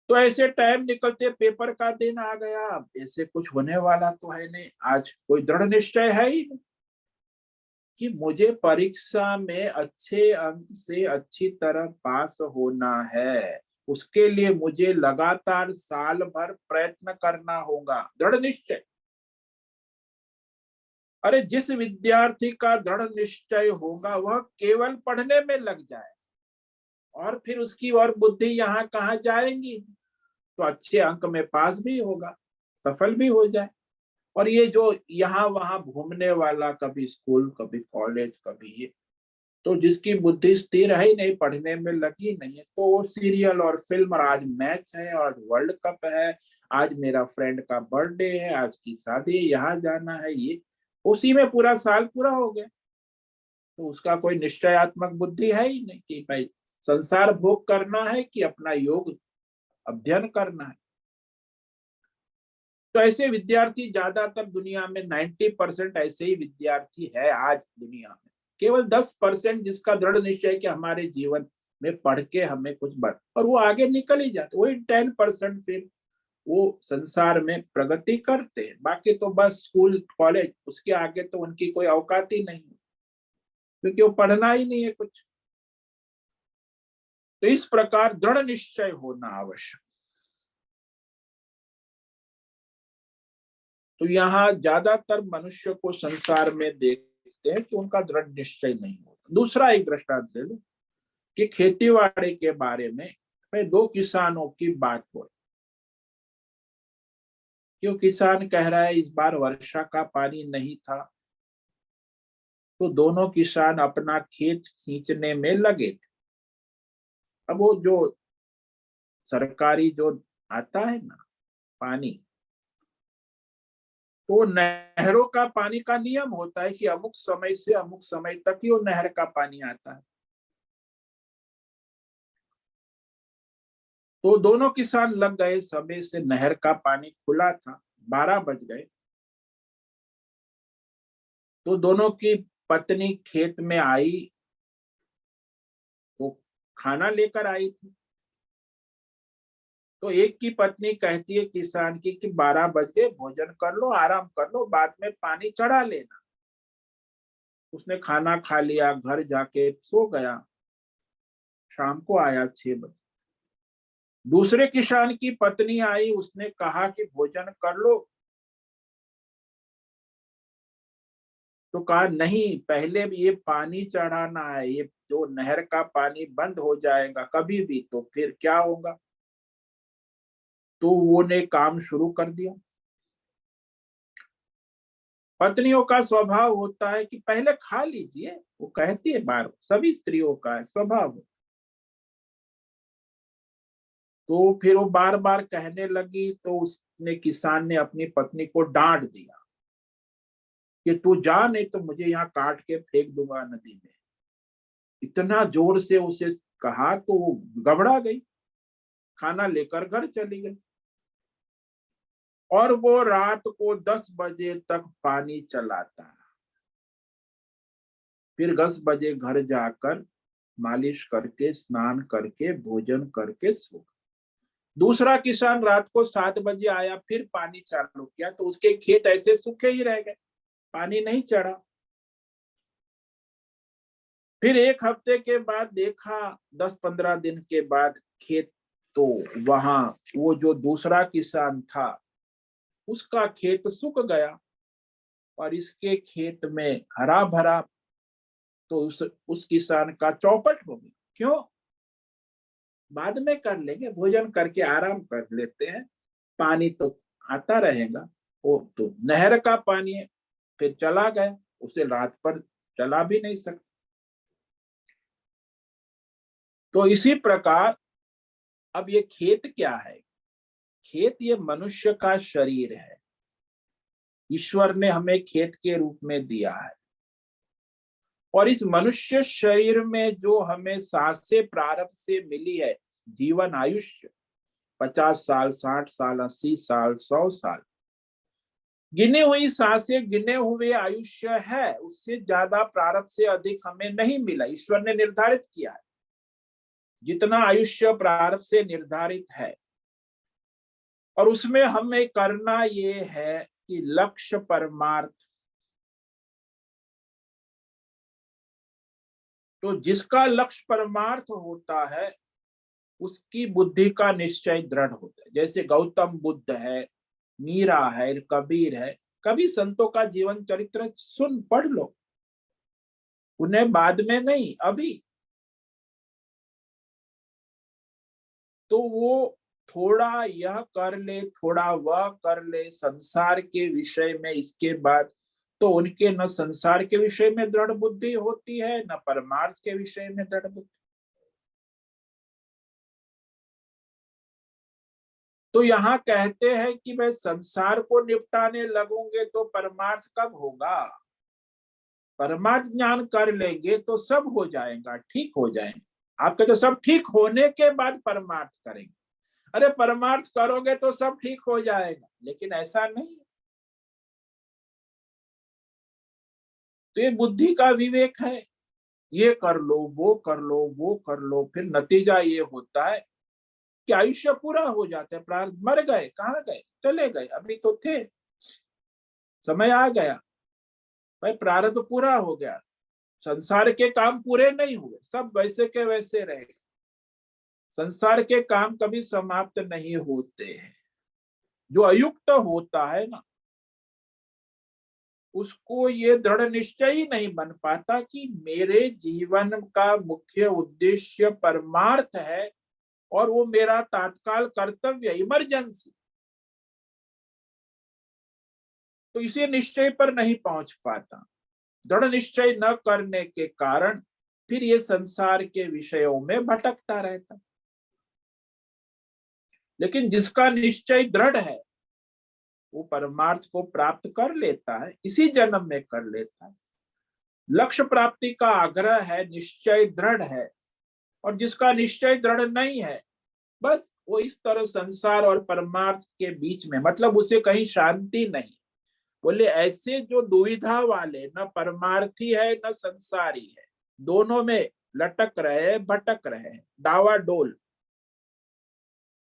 तो ऐसे टाइम निकलते, पेपर का दिन आ गया, ऐसे कुछ होने वाला तो है नहीं, आज कोई दृढ़ निश्चय है ही नहीं कि मुझे परीक्षा में अच्छे अंक से अच्छी तरह पास होना है, उसके लिए मुझे लगातार साल भर प्रयत्न करना होगा, दृढ़ निश्चय। अरे जिस विद्यार्थी का दृढ़ निश्चय होगा वह केवल पढ़ने में लग जाए और फिर उसकी और बुद्धि यहाँ कहाँ जाएंगी, तो अच्छे अंक में पास भी होगा, सफल भी हो जाए। और ये जो यहाँ वहां घूमने वाला, कभी स्कूल कभी कॉलेज कभी ये, तो जिसकी बुद्धि स्थिर है ही नहीं, पढ़ने में लगी नहीं है, तो वो सीरियल और फिल्म, और आज मैच है, और आज वर्ल्ड कप है, आज मेरा फ्रेंड का बर्थडे है, आज की शादी है, यहाँ जाना है, ये उसी में पूरा साल पूरा हो गया। तो उसका कोई निश्चयात्मक बुद्धि है ही नहीं कि भाई संसार भोग करना है कि अपना योग अध्ययन करना है। तो ऐसे विद्यार्थी ज्यादातर दुनिया में 90% ऐसे ही विद्यार्थी है आज दुनिया में। केवल 10% जिसका दृढ़ निश्चय है कि हमारे जीवन में पढ़ के हमें कुछ बन, और वो आगे निकल ही जाते। वही 10% फिर वो संसार में प्रगति करते हैं। बाकी तो बस स्कूल कॉलेज, उसके आगे तो उनकी कोई औकात ही नहीं है, क्योंकि वो पढ़ना ही नहीं है कुछ। तो इस प्रकार दृढ़ निश्चय होना आवश्यक। तो यहाँ ज्यादातर मनुष्य को संसार में देखते हैं कि उनका दृढ़ निश्चय नहीं होता। दूसरा एक दृष्टांत ले लो कि खेतीबाड़ी के बारे में दो किसानों की बात हो, क्यों किसान कह रहा है इस बार वर्षा का पानी नहीं था, तो दोनों किसान अपना खेत सींचने में लगे थे। अब वो जो सरकारी जो आता है ना पानी, तो नहरों का पानी का नियम होता है कि अमुक समय से अमुक समय तक ही वो नहर का पानी आता है। तो दोनों किसान लग गए समय से, नहर का पानी खुला था, 12 बज गए, तो दोनों की पत्नी खेत में आई, तो खाना लेकर आई थी। तो एक की पत्नी कहती है किसान की कि 12 बज गए, भोजन कर लो, आराम कर लो, बाद में पानी चढ़ा लेना। उसने खाना खा लिया, घर जाके सो गया, शाम को आया 6 बजे। दूसरे किसान की पत्नी आई, उसने कहा कि भोजन कर लो, तो कहा नहीं, पहले भी ये पानी चढ़ाना है, ये जो नहर का पानी बंद हो जाएगा कभी भी तो फिर क्या होगा। तो वो ने काम शुरू कर दिया। पत्नियों का स्वभाव होता है कि पहले खा लीजिए, वो कहती है, बार सभी स्त्रियों का स्वभाव। तो फिर वो बार बार कहने लगी, तो उसने किसान ने अपनी पत्नी को डांट दिया कि तू जा, नहीं तो मुझे यहाँ काट के फेंक दूंगा नदी में। इतना जोर से उसे कहा तो वो घबरा गई, खाना लेकर घर चली गई। और वो रात को 10 बजे तक पानी चलाता, फिर 10 बजे घर जाकर मालिश करके स्नान करके भोजन करके सो। दूसरा किसान रात को 7 बजे आया, फिर पानी चालू किया, तो उसके खेत ऐसे सूखे ही रह गए, पानी नहीं चढ़ा। फिर एक हफ्ते के बाद देखा, 10-15 दिन के बाद खेत, तो वहां वो जो दूसरा किसान था उसका खेत सूख गया, और इसके खेत में हरा भरा। तो उस किसान का चौपट हो गया। क्यों? बाद में कर लेंगे, भोजन करके आराम कर लेते हैं, पानी तो आता रहेगा। वो तो नहर का पानी है, फिर चला गया, उसे रात पर चला भी नहीं सकता। तो इसी प्रकार अब ये खेत क्या है? खेत ये मनुष्य का शरीर है, ईश्वर ने हमें खेत के रूप में दिया है। और इस मनुष्य शरीर में जो हमें सांसें प्रारब्ध से मिली है, जीवन आयुष्य 50 साल, 60 साल, 80 साल, 100 साल, गिनी हुई सांसें, गिने हुए आयुष्य है, उससे ज्यादा प्रारब्ध से अधिक हमें नहीं मिला, ईश्वर ने निर्धारित किया है। जितना आयुष्य प्रारब्ध से निर्धारित है, और उसमें हमें करना ये है कि लक्ष्य परमार्थ। तो जिसका लक्ष्य परमार्थ होता है उसकी बुद्धि का निश्चय दृढ़ होता है। जैसे गौतम बुद्ध है, मीरा है, कबीर है, कभी संतों का जीवन चरित्र सुन पढ़ लो, उन्हें बाद में नहीं, अभी। तो वो थोड़ा यह कर ले, थोड़ा वह कर ले, संसार के विषय में, इसके बाद तो उनके न संसार के विषय में दृढ़ बुद्धि होती है, न परमार्थ के विषय में दृढ़ बुद्धि। तो यहाँ कहते हैं कि मैं संसार को निपटाने लगूंगे तो परमार्थ कब होगा? परमार्थ ज्ञान कर लेंगे तो सब हो जाएगा, ठीक हो जाएंगे। आपके तो सब ठीक होने के बाद परमार्थ करेंगे। अरे परमार्थ करोगे तो सब ठीक हो जाएगा, लेकिन ऐसा नहीं। तो ये बुद्धि का विवेक है, ये कर लो, वो कर लो, वो कर लो, फिर नतीजा ये होता है कि आयुष्य पूरा हो जाता है। प्रारब्ध मर गए, कहाँ गए? चले गए, अभी तो थे, समय आ गया, भाई प्रारब्ध पूरा हो गया। संसार के काम पूरे नहीं हुए, सब वैसे के वैसे रह गए। संसार के काम कभी समाप्त नहीं होते हैं। जो अयुक्त होता है ना, उसको ये दृढ़ निश्चय ही नहीं बन पाता कि मेरे जीवन का मुख्य उद्देश्य परमार्थ है और वो मेरा तात्काल कर्तव्य, इमरजेंसी। तो इसी निश्चय पर नहीं पहुंच पाता। दृढ़ निश्चय न करने के कारण फिर ये संसार के विषयों में भटकता रहता। लेकिन जिसका निश्चय दृढ़ है वो परमार्थ को प्राप्त कर लेता है, इसी जन्म में कर लेता है। लक्ष्य प्राप्ति का आग्रह है, निश्चय दृढ़ है। और जिसका निश्चय दृढ़ नहीं है, बस वो इस तरह संसार और परमार्थ के बीच में, मतलब उसे कहीं शांति नहीं। बोले ऐसे जो दुविधा वाले, न परमार्थी है न संसारी है, दोनों में लटक रहे, भटक रहे, डावाडोल,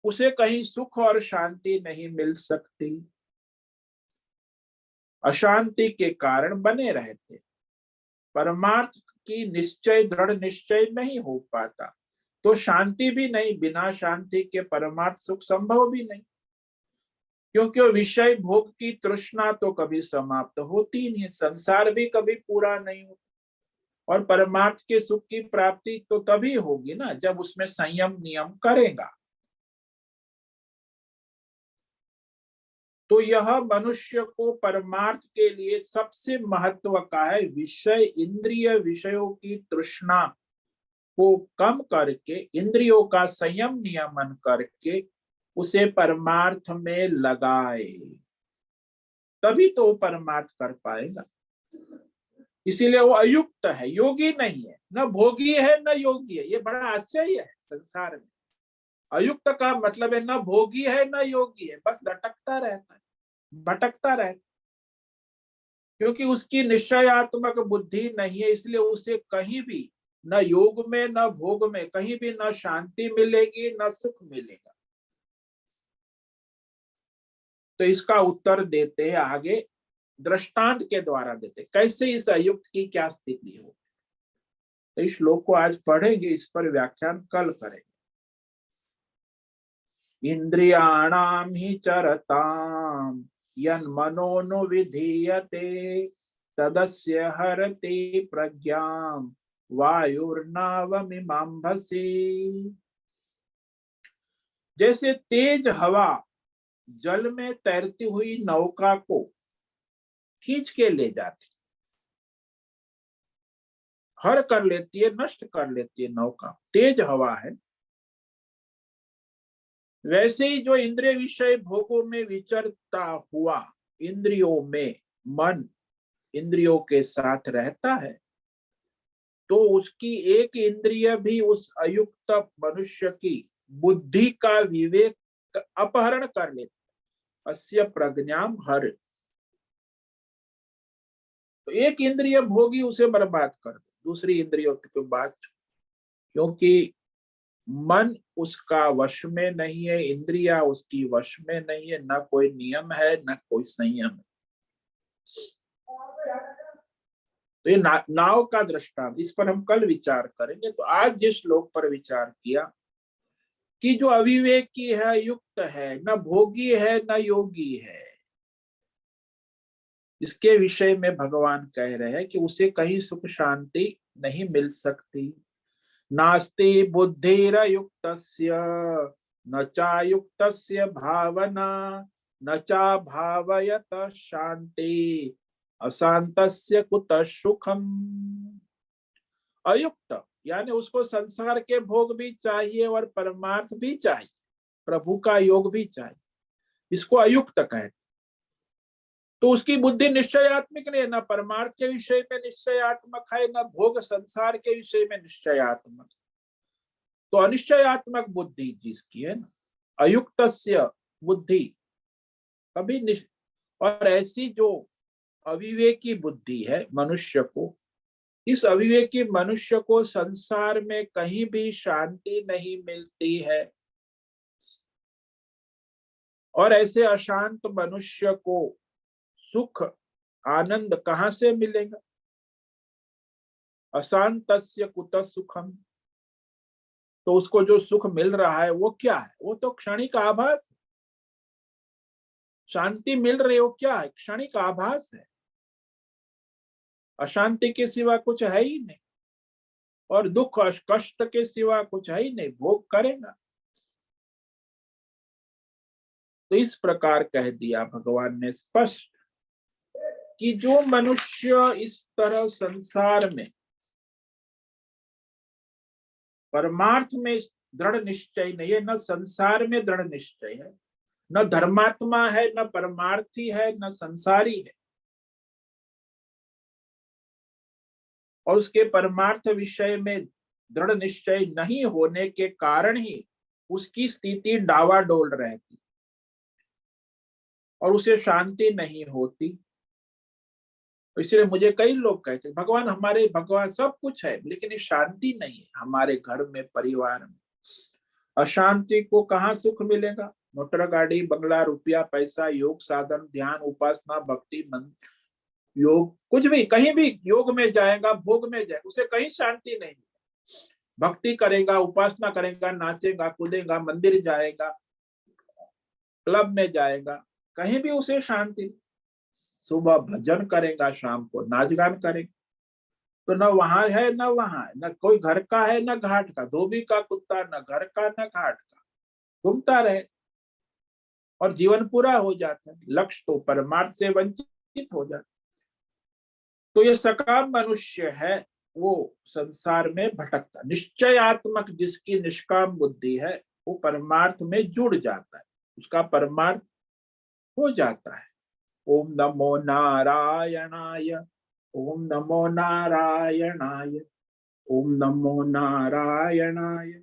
उसे कहीं सुख और शांति नहीं मिल सकती। अशांति के कारण बने रहते। परमार्थ की निश्चय, दृढ़ निश्चय नहीं हो पाता तो शांति भी नहीं, बिना शांति के परमार्थ सुख संभव भी नहीं। क्योंकि विषय भोग की तृष्णा तो कभी समाप्त होती नहीं, संसार भी कभी पूरा नहीं होता। और परमार्थ के सुख की प्राप्ति तो तभी होगी ना जब उसमें संयम नियम करेगा। तो यह मनुष्य को परमार्थ के लिए सबसे महत्व का है, विषय इंद्रिय विषयों की तृष्णा को कम करके, इंद्रियों का संयम नियमन करके उसे परमार्थ में लगाए, तभी तो वो परमार्थ कर पाएगा। इसीलिए वो अयुक्त है, योगी नहीं है, न भोगी है न योगी है। ये बड़ा आश्चर्य है संसार में। अयुक्त का मतलब है न भोगी है न योगी है, बस लटकता रहता है, भटकता रहता है। क्योंकि उसकी निश्चयात्मक बुद्धि नहीं है, इसलिए उसे कहीं भी न योग में न भोग में कहीं भी न शांति मिलेगी न सुख मिलेगा। तो इसका उत्तर देते हैं आगे, दृष्टांत के द्वारा देते, कैसे इस अयुक्त की क्या स्थिति हो। तो इस श्लोक को आज पढ़ेंगे, इस पर व्याख्यान कल करेंगे। इंद्रियाणाम ही चरताम यन्मनोनुविधीयते तदस्य हरति प्रज्ञाम वायुर्नावमिमांभसि। जैसे तेज हवा जल में तैरती हुई नौका को खींच के ले जाती, हर कर लेती है, नष्ट कर लेती है नौका, तेज हवा है। वैसे ही जो इंद्रिय विषय भोगों में विचरता हुआ इंद्रियों में मन इंद्रियों के साथ रहता है, तो उसकी एक इंद्रिय भी उस अयुक्त मनुष्य की बुद्धि का विवेक अपहरण कर लेती, अस्य प्रज्ञाम हर। तो एक इंद्रिय भोगी उसे बर्बाद कर दे, दूसरी इंद्रियों की तो बात, क्योंकि मन उसका वश में नहीं है, इंद्रिया उसकी वश में नहीं है, न कोई नियम है न कोई संयम है। तो ये नाव का दृष्टांत, इस पर हम कल विचार करेंगे। तो आज जिस श्लोक पर विचार किया कि जो अविवेकी है, युक्त है, न भोगी है न योगी है, इसके विषय में भगवान कह रहे हैं कि उसे कहीं सुख शांति नहीं मिल सकती। नास्ति बुद्धिरयुक्तस्य न चायुक्तस्य भावना न चा भावयत शांति अशांतस्य कुतः सुखम। अयुक्त यानी उसको संसार के भोग भी चाहिए और परमार्थ भी चाहिए, प्रभु का योग भी चाहिए, इसको अयुक्त कहते। तो उसकी बुद्धि निश्चयात्मक नहीं है, न परमार्थ के विषय में निश्चयात्मक है, न भोग संसार के विषय में निश्चयात्मक। तो अनिश्चयात्मक बुद्धि जिसकी है ना, अयुक्तस्य बुद्धि कभी और ऐसी जो अविवेकी बुद्धि है मनुष्य को, इस अविवेकी मनुष्य को संसार में कहीं भी शांति नहीं मिलती है। और ऐसे अशांत मनुष्य को सुख आनंद कहां से मिलेगा? अशांतस्य कुतः सुखम। तो उसको जो सुख मिल रहा है वो क्या है? वो तो क्षणिक आभास। शांति मिल रही हो क्या है? क्षणिक आभास है। अशांति के सिवा कुछ है ही नहीं, और दुख और कष्ट के सिवा कुछ है ही नहीं, भोग करेगा। तो इस प्रकार कह दिया भगवान ने स्पष्ट कि जो मनुष्य इस तरह संसार में परमार्थ में दृढ़ निश्चय नहीं है, न संसार में दृढ़ निश्चय है, न धर्मात्मा है, न परमार्थी है, न संसारी है, और उसके परमार्थ विषय में दृढ़ निश्चय नहीं होने के कारण ही उसकी स्थिति डावाडोल रहती और उसे शांति नहीं होती। तो इसलिए मुझे कई लोग कहते भगवान हमारे, भगवान सब कुछ है लेकिन ये शांति नहीं है हमारे घर में, परिवार में। अशांति को कहाँ सुख मिलेगा? मोटर गाड़ी, बंगला, रुपया, पैसा, योग साधन, ध्यान, उपासना, भक्ति, मन, योग, कुछ भी कहीं भी योग में जाएगा, भोग में जाएगा, उसे कहीं शांति नहीं। भक्ति करेगा, उपासना करेगा, नाचेगा, कूदेगा, मंदिर जाएगा, क्लब में जाएगा, कहीं भी उसे शांति। सुबह भजन करेगा, शाम को नाच गान करेगा, तो न वहां है न वहां है, न कोई घर का है न घाट का, धोबी का कुत्ता न घर का न घाट का, घूमता रहे और जीवन पूरा हो जाता है, लक्ष्य तो परमार्थ से वंचित हो जाता। तो ये सकाम मनुष्य है, वो संसार में भटकता। निश्चयात्मक जिसकी निष्काम बुद्धि है वो परमार्थ में जुड़ जाता है, उसका परमार्थ हो जाता है। ओम नमो नारायणाय, ओम नमो नारायणाय, ओम नमो नारायणाय,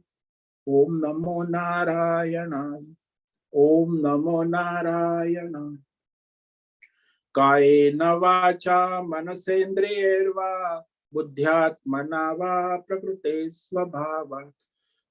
ओम नमो नारायणाय, ओम नमो नारायणाय। कायेन वाचा मनसेन्द्रियैर्वा बुद्ध्यात्मना वा प्रकृते स्वभावात्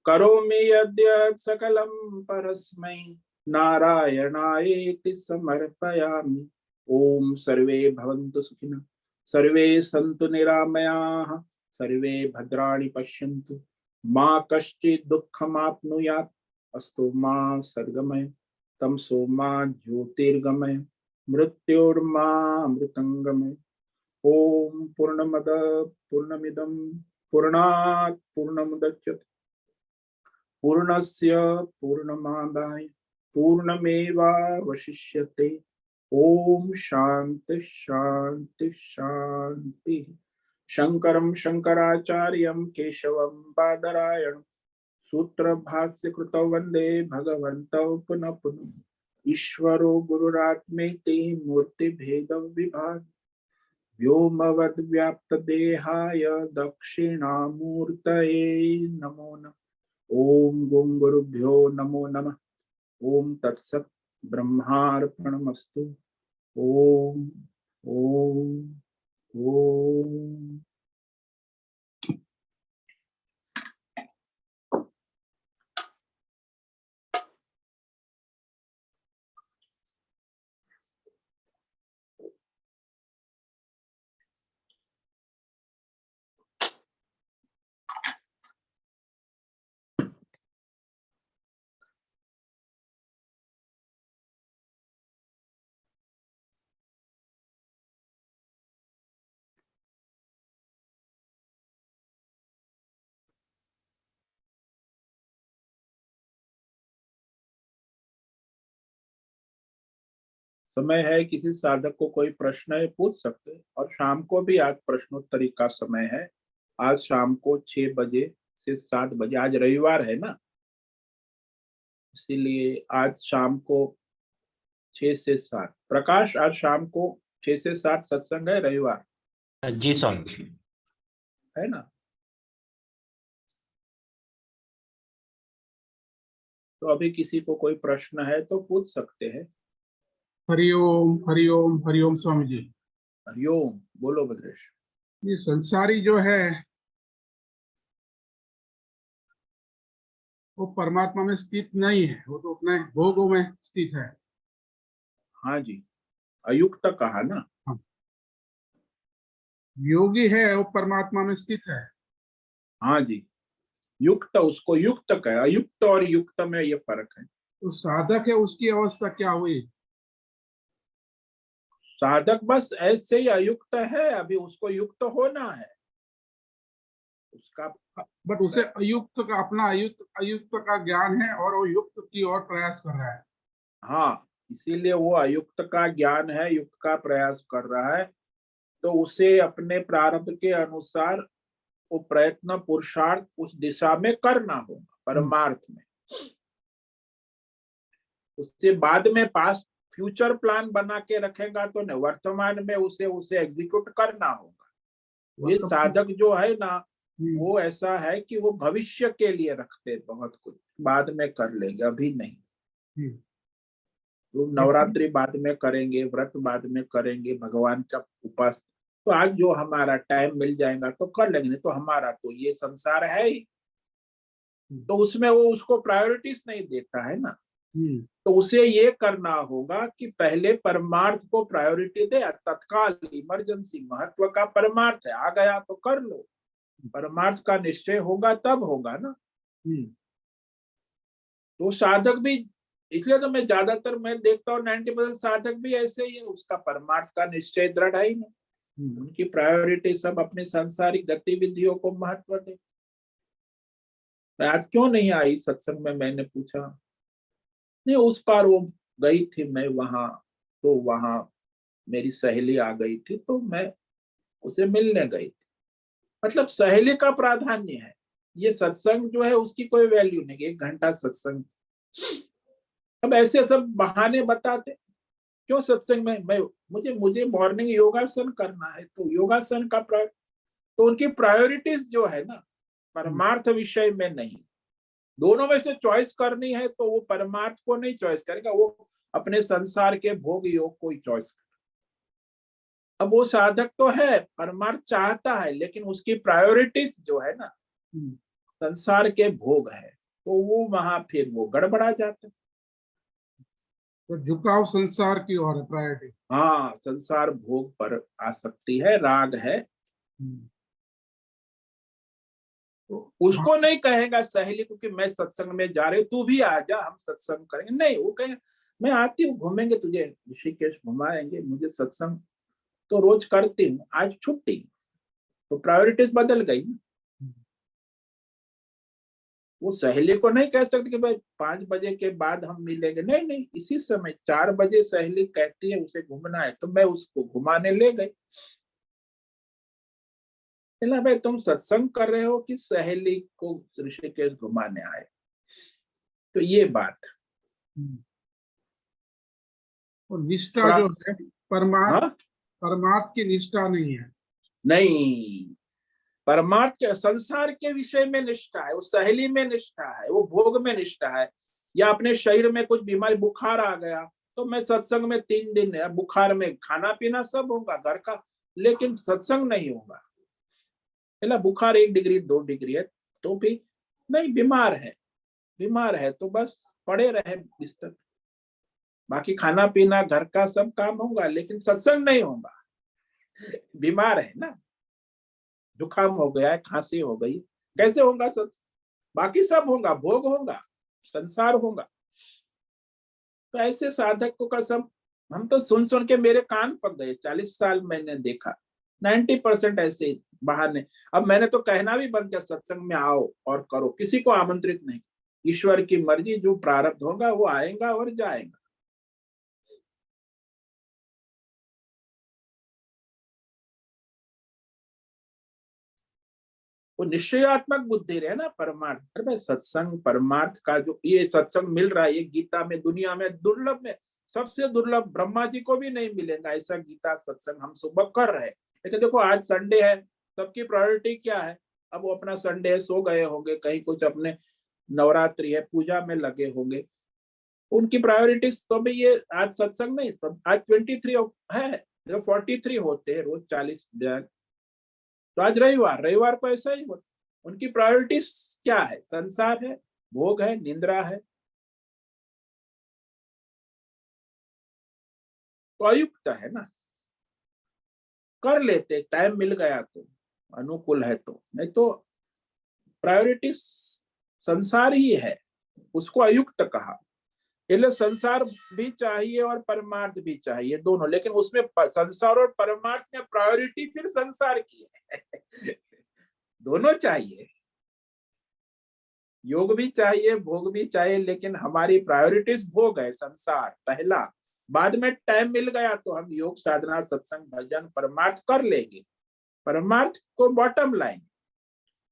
करोमि यद्यत् सकलं परस्मै नारायणायेति समर्पयामि। ओम सर्वे भवन्तु सुखिनः, सर्वे सन्तु निरामयाः, सर्वे भद्राणि पश्यन्तु, मा कश्चित् दुःखमाप्नुयात्। अस्तु मा सद्गमय, तमसो मा ज्योतिर्गमय, मृत्योर्मामृतंगमय। ओम पूर्णमद पूर्णमिदं पूर्णात् पूर्णमुदच्यते पूर्णस्य पूर्णमादाय पूर्णमेवावशिष्यते। ओम शांति शांति शांति। शंकरं शंकराचार्यं केशवं बादरायणं सूत्र भाष्य कृतौ वंदे भगवन्तौ पुनः पुनः। ईश्वरो गुरुरात्मेति मूर्ति भेद विभाग व्योमवद्व्याप्त देहाय दक्षिणामूर्तये नमो नमः। ओम गुं गुरुभ्यो नमो नमः। ओम तत्सत् ब्रह्मार्पणमस्तु। ओम ओम ओम। समय है, किसी साधक को कोई प्रश्न है पूछ सकते हैं। और शाम को भी आज प्रश्नोत्तरी का समय है। आज शाम को 6 बजे से 7 बजे, आज रविवार है ना, इसीलिए आज शाम को 6 से 7। प्रकाश, आज शाम को 6 से 7 सत्संग है, रविवार जी स्वामी। है ना। तो अभी किसी को कोई प्रश्न है तो पूछ सकते हैं। हरिओम हरिओम हरिओम स्वामी जी। हरिओम, बोलो भद्रेश। ये संसारी जो है वो परमात्मा में स्थित नहीं है, वो तो अपने भोगों में स्थित है। हाँ जी, अयुक्त कहा ना। हाँ। योगी है वो परमात्मा में स्थित है। हाँ जी, युक्त उसको युक्त कहे, अयुक्त और युक्त में ये फर्क है। तो साधक है उसकी अवस्था क्या हुई? साधक बस ऐसे ही अयुक्त है, अभी उसको युक्त होना है उसका। बट उसे अयुक्त का अपना अयुक्त अयुक्त का ज्ञान है और वो युक्त की ओर प्रयास कर रहा है। हाँ, इसीलिए वो अयुक्त का ज्ञान है, युक्त का प्रयास कर रहा है। तो उसे अपने प्रारब्ध के अनुसार वो प्रयत्न पुरुषार्थ उस दिशा में करना होगा, परमार्थ में। उससे बाद में पास्ट फ्यूचर प्लान बना के रखेगा तो नहीं, वर्तमान में उसे उसे एग्जीक्यूट करना होगा। ये साधक जो है ना, वो ऐसा है कि वो भविष्य के लिए रखते बहुत कुछ, बाद में कर लेंगे, अभी नहीं। वो नवरात्रि बाद में करेंगे, व्रत बाद में करेंगे, भगवान का उपास तो आज जो हमारा टाइम मिल जाएगा तो कर लेंगे। तो हमारा तो ये संसार है ही, तो उसमें वो उसको प्रायोरिटीज नहीं देता है ना। तो उसे ये करना होगा कि पहले परमार्थ को प्रायोरिटी दे। तत्काल इमरजेंसी महत्व का परमार्थ है, आ गया तो कर लो, परमार्थ का निश्चय होगा तब होगा ना। तो साधक भी, इसलिए तो मैं ज्यादातर मैं देखता हूँ 90% साधक भी ऐसे ही है, उसका परमार्थ का निश्चय दृढ़ है ही नहीं। उनकी प्रायोरिटी सब अपनी सांसारिक गतिविधियों को महत्व दे। आज क्यों नहीं आई सत्संग में, मैंने पूछा। नहीं, उस पार वो गई थी, मैं वहां, तो वहां मेरी सहेली आ गई थी तो मैं उसे मिलने गई थी। मतलब सहेली का प्राधान्य है, ये सत्संग जो है उसकी कोई वैल्यू नहीं। 1 घंटा सत्संग, अब ऐसे सब बहाने बताते क्यों सत्संग में। मैं मुझे मुझे मॉर्निंग योगासन करना है, तो योगासन का तो उनकी प्रायोरिटीज जो है ना, परमार्थ विषय में नहीं। दोनों में से चॉइस करनी है तो वो परमार्थ को नहीं चॉइस करेगा, वो अपने संसार के भोग योग को ही चॉइस करेगा। अब वो साधक तो है, परमार्थ चाहता है, लेकिन उसकी प्रायोरिटीज जो है ना संसार के भोग है, तो वो वहां फिर वो गड़बड़ा जाता है। तो झुकाव संसार की ओर है प्रायोरिटी। हाँ, संसार भोग पर आसक्ति है, राग है। तो उसको नहीं कहेगा सहेली को कि मैं सत्संग में जा रही हूँ, तू भी आ जा, हम सत्संग करेंगे। नहीं, वो कहे मैं आती हूँ, घूमेंगे, तुझे ऋषिकेश घुमाएंगे, मुझे सत्संग तो रोज करती हूँ, आज छुट्टी। तो प्रायोरिटीज बदल गई। वो सहेली को नहीं कह सकते कि भाई 5 बजे के बाद हम मिलेंगे। नहीं नहीं, इसी समय 4 बजे सहेली कहती है उसे घूमना है, तो मैं उसको घुमाने ले गई। ना भाई, तुम सत्संग कर रहे हो कि सहेली को ऋषिकेश घुमाने आए? तो ये बात। और निष्ठा जो है परमार्थ, हाँ? परमार्थ की निष्ठा नहीं है। नहीं, परमार्थ के संसार के विषय में निष्ठा है, वो सहेली में निष्ठा है, वो भोग में निष्ठा है। या अपने शरीर में कुछ बीमारी, बुखार आ गया तो मैं सत्संग में 3 दिन, बुखार में खाना पीना सब होगा घर का, लेकिन सत्संग नहीं होगा। बुखार 1 डिग्री 2 डिग्री है तो भी नहीं, बीमार है, बीमार है तो बस पड़े रहे बिस्तर, बाकी खाना पीना घर का सब काम होगा, लेकिन सत्संग नहीं होगा। बीमार है ना, जुकाम हो गया है, खांसी हो गई, कैसे होगा सत्संग? बाकी सब होगा, भोग होगा, संसार होगा। तो ऐसे साधक को का सब, हम तो सुन सुन के मेरे कान पक गए। 40 साल मैंने देखा, 90% ऐसे बहाने। अब मैंने तो कहना भी बंद किया, सत्संग में आओ और करो, किसी को आमंत्रित नहीं। ईश्वर की मर्जी, जो प्रारब्ध होगा वो आएगा और जाएगा। वो निश्चयात्मक बुद्धि रहे ना परमार्थ। अरे भाई सत्संग परमार्थ का जो ये सत्संग मिल रहा है, ये गीता में दुनिया में दुर्लभ में सबसे दुर्लभ, ब्रह्मा जी को भी नहीं मिलेगा ऐसा गीता सत्संग हम सुबह कर रहे हैं। लेकिन देखो आज संडे है, सबकी प्रायोरिटी क्या है? अब वो अपना संडे है, सो गए होंगे, कहीं कुछ अपने नवरात्रि है पूजा में लगे होंगे, उनकी प्रायोरिटीज। तो भी ये आज सत्संग नहीं, तो आज 23 है, जो 43 होते हैं रोज 40 दिन, तो आज रविवार, रविवार को ऐसा ही होता। उनकी प्रायोरिटीज क्या है? संसार है, भोग है, निंद्रा है, तो अयुक्त है ना। कर लेते, टाइम मिल गया तो, अनुकूल है तो, नहीं तो प्रायोरिटी संसार ही है, उसको अयुक्त कहा। इसलिए संसार भी चाहिए और परमार्थ भी चाहिए, दोनों। लेकिन उसमें संसार और परमार्थ में प्रायोरिटी फिर संसार की है। दोनों चाहिए, योग भी चाहिए, भोग भी चाहिए, लेकिन हमारी प्रायोरिटीज भोग है, संसार पहला। बाद में टाइम मिल गया तो हम योग साधना सत्संग भजन परमार्थ कर लेंगे, परमार्थ को बॉटम लाइन,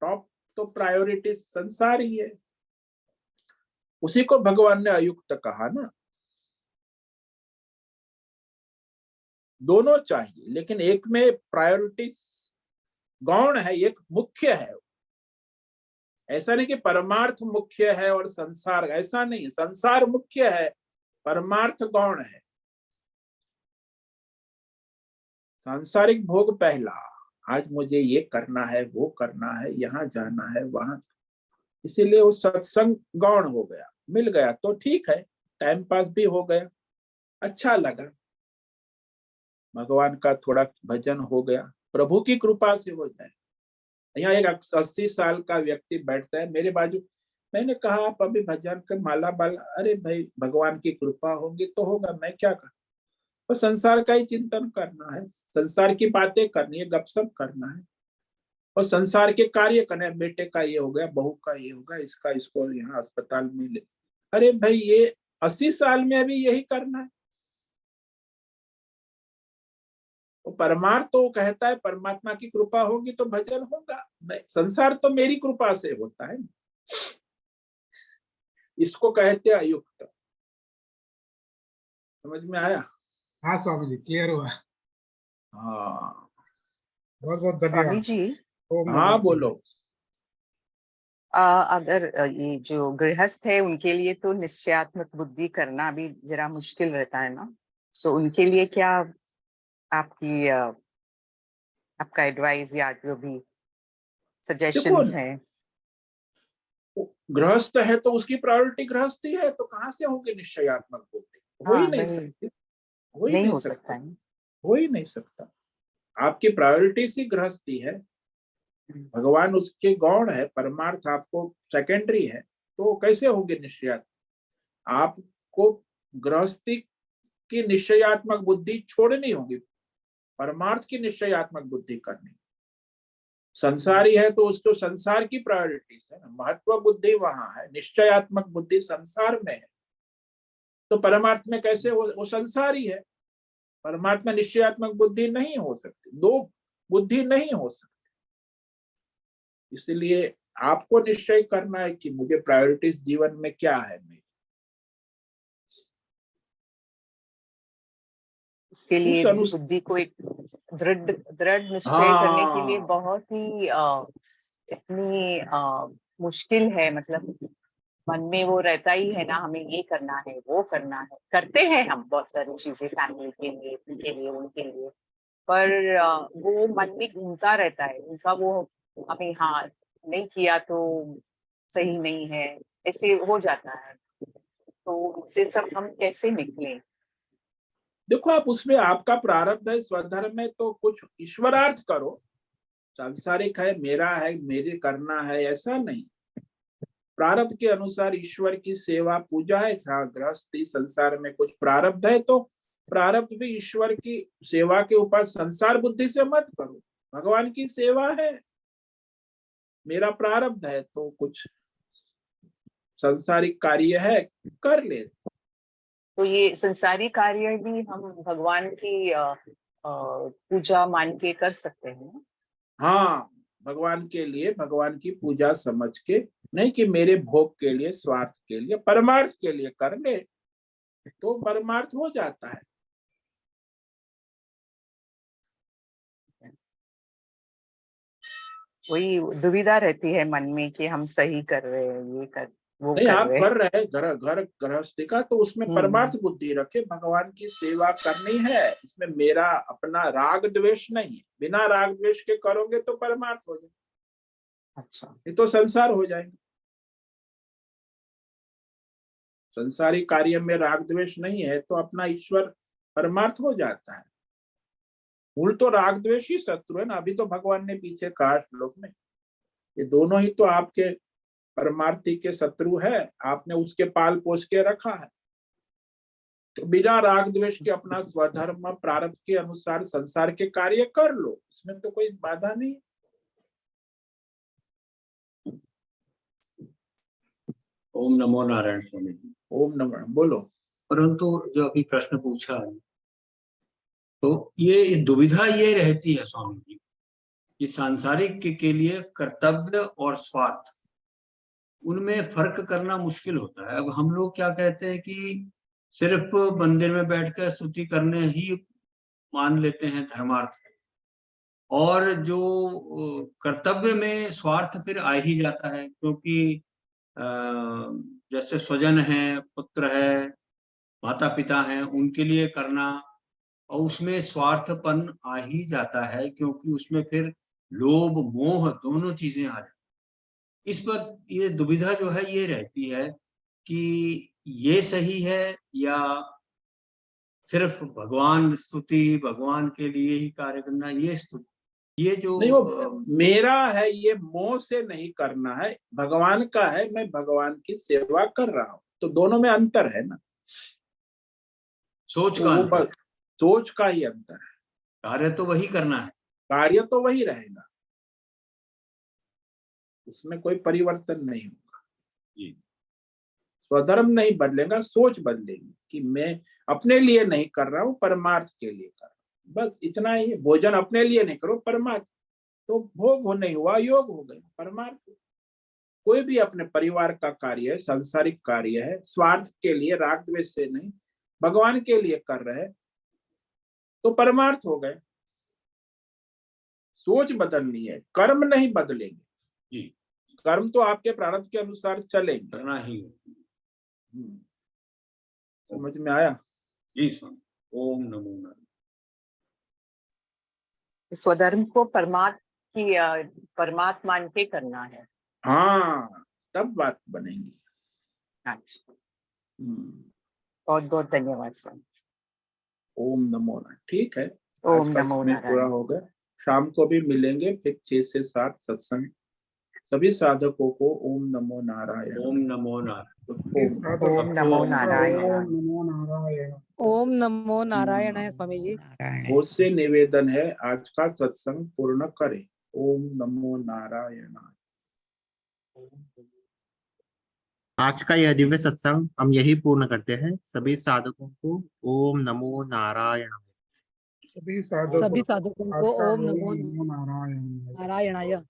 टॉप तो प्रायोरिटी संसार ही है। उसी को भगवान ने अयुक्त कहा ना। दोनों चाहिए, लेकिन एक में प्रायोरिटी गौण है, एक मुख्य है। ऐसा नहीं कि परमार्थ मुख्य है और संसार, ऐसा नहीं, संसार मुख्य है, परमार्थ गौण है। सांसारिक भोग पहला, आज मुझे ये करना है, वो करना है, यहाँ जाना है, वहां, इसीलिए वो सत्संग गौण हो गया। मिल गया तो ठीक है, टाइम पास भी हो गया, अच्छा लगा, भगवान का थोड़ा भजन हो गया, प्रभु की कृपा से हो जाए। यहाँ एक 80 साल का व्यक्ति बैठता है मेरे बाजू, मैंने कहा आप अभी भजन कर माला बाला, अरे भाई भगवान की कृपा होगी तो होगा, मैं क्या कर, तो संसार का ही चिंतन करना है, संसार की बातें करनी है, गपशप करना है, और संसार के कार्य करना है। बेटे का ये हो गया, बहू का ये होगा, इसका इसको यहाँ अस्पताल में ले, अरे भाई ये 80 साल में अभी यही करना है। तो परमार्थ तो कहता है परमात्मा की कृपा होगी तो भजन होगा, संसार तो मेरी कृपा से होता है, इसको कहते हैं अयुक्त। समझ में आया? हाँ स्वामी जी, क्लियर हुआ। हाँ, बहुत बहुत स्वामी धन्यवाद। जी, ओम नमः हाँ शिवाय। बोलो। अगर ये जो गृहस्थ है उनके लिए तो निश्चयात्मक बुद्धि करना भी जरा मुश्किल रहता है ना, तो उनके लिए क्या आपकी आपका एडवाइस या जो भी देखो सजेशंस हैं? गृहस्थ है तो उसकी प्रायोरिटी गृहस्थी है, तो कहाँ से होगी निश्चयात्मक बुद्धि? हो ही हाँ, नहीं नहीं, सकती, हो ही नहीं नहीं हो सकता सकता, है। हो ही नहीं सकता। आपकी प्रायोरिटी सी गृहस्थी है, भगवान उसके गौण है, परमार्थ आपको सेकेंडरी है, तो कैसे होगी निश्चयात्मक? आपको गृहस्थी की निश्चयात्मक बुद्धि छोड़नी होगी, परमार्थ की निश्चयात्मक बुद्धि करनी। संसारी है तो उसको संसार की प्रायोरिटीज है ना, महत्व बुद्धि वहां है, निश्चयात्मक बुद्धि संसार में है, तो परमार्थ में कैसे वो संसारी है। परमात्मा निश्चयात्मक बुद्धि नहीं हो सकती, दो बुद्धि नहीं हो सकती। इसलिए आपको निश्चय करना है कि मुझे प्रायोरिटीज जीवन में क्या है मेरी। उसके लिए उस अनुसार, बुद्धि को एक दृढ़ दृढ़ निश्चय करने के लिए हाँ बहुत ही इतनी मुश्किल है, मतलब मन में वो रहता ही है ना, हमें ये करना है, वो करना है, करते हैं हम बहुत सारी चीजें फैमिली के लिए, उनके लिए, पर वो मन में घूमता रहता है उनका, वो अभी हाँ नहीं किया तो सही नहीं है, ऐसे हो जाता है। तो इससे सब हम कैसे निकलें? देखो आप उसमें आपका प्रारब्ध है, स्वधर्म है, तो कुछ ईश्वरार्थ करो। सांसारिक है, मेरा है, मेरे करना है, ऐसा नहीं। प्रारब्ध के अनुसार ईश्वर की सेवा पूजा है, हाँ गृहस्थी संसार में कुछ प्रारब्ध है तो प्रारब्ध भी ईश्वर की सेवा के ऊपर संसार बुद्धि से मत करो, भगवान की सेवा है, मेरा प्रारब्ध है तो कुछ संसारिक कार्य है कर ले। तो ये संसारी कार्य भी हम भगवान की पूजा मान के कर सकते हैं ना? हाँ, भगवान के लिए, भगवान की पूजा समझ के, नहीं कि मेरे भोग के लिए, स्वार्थ के लिए, परमार्थ के लिए कर ले तो परमार्थ हो जाता है। वही दुविधा रहती है मन में कि हम सही कर रहे हैं, ये कर वो नहीं, कर आप रहे हैं। कर रहे हैं घर गृहस्थी का, तो उसमें परमार्थ बुद्धि रखे, भगवान की सेवा करनी है, इसमें मेरा अपना राग द्वेष नहीं है। बिना राग द्वेष के करोगे तो परमार्थ हो जाए, अच्छा, ये तो संसार हो जाएगा। संसारी कार्य में राग द्वेष नहीं है तो अपना ईश्वर परमार्थ हो जाता है। मूल तो राग द्वेष ही शत्रु है ना। अभी तो भगवान ने पीछे कहा श्लोक में, ये दोनों ही तो आपके परमार्थी के शत्रु है, आपने उसके पाल पोष के रखा है। तो बिना राग द्वेष के अपना स्वधर्म प्रारब्ध के अनुसार संसार के कार्य कर लो, इसमें तो कोई बाधा नहीं। ओम नमो नारायण स्वामी जी। ओम नमः बोलो। परंतु जो अभी प्रश्न पूछा है, तो ये दुविधा ये रहती है स्वामी जी कि सांसारिक के लिए कर्तव्य और स्वार्थ, उनमें फर्क करना मुश्किल होता है। अब हम लोग क्या कहते हैं कि सिर्फ मंदिर में बैठकर स्तुति करने ही मान लेते हैं धर्मार्थ है, और जो कर्तव्य में स्वार्थ फिर आ ही जाता है, क्योंकि जैसे स्वजन है, पुत्र है, माता पिता हैं, उनके लिए करना, और उसमें स्वार्थपन आ ही जाता है, क्योंकि उसमें फिर लोभ मोह दोनों चीजें आ जाती। इस पर ये दुविधा जो है ये रहती है कि ये सही है या सिर्फ भगवान स्तुति, भगवान के लिए ही कार्य करना, ये स्तुति, ये जो नहीं, वो मेरा है, ये मोह से नहीं करना है, भगवान का है, मैं भगवान की सेवा कर रहा हूँ, तो दोनों में अंतर है ना। सोच तो का वो अंतर, सोच का ही अंतर है, कार्य तो वही करना है। कार्य तो वही रहेगा, उसमें कोई परिवर्तन नहीं होगा। जी। स्वधर्म नहीं बदलेगा, सोच बदलेगी कि मैं अपने लिए नहीं कर रहा हूँ, परमार्थ के लिए कर रहा हूँ, बस इतना ही है। भोजन अपने लिए नहीं करो, परमार्थ, तो भोग हो नहीं हुआ, योग हो गया, परमार्थ। कोई भी अपने परिवार का कार्य है, सांसारिक कार्य है, स्वार्थ के लिए, राग द्वेष से नहीं, भगवान के लिए कर रहे तो परमार्थ हो गए। सोच बदलनी है, कर्म नहीं बदलेंगे। जी। कर्म तो आपके प्रारब्ध के अनुसार चलेंगे, करना ही। समझ में आया? जी स्वामी। ओम नमो नारायण। स्वधर्म को परमात्मा मान के करना है। हाँ, तब बात बनेगी। अच्छा, बहुत बहुत धन्यवाद स्वामी। ओम नमो नारायण। ठीक है, ओम आज का नमो समय नारायण। पूरा हो गया। शाम को भी मिलेंगे फिर 6 से 7 सत्संग। सभी साधकों को ओम नमो नारायण। ओम नमो नारायण। ओम नमो नारायण। ओम नमो नारायण। ओम नमो नारायण है स्वामी जी। बहुत से निवेदन है, आज का सत्संग पूर्ण करें। ओम नमो नारायण। आज का यह दिव्य सत्संग हम यही पूर्ण करते हैं। सभी साधकों को ओम नमो नारायण। सभी साधकों सभी साधकों को आपका ओम नमो नारायण। नारायणाय।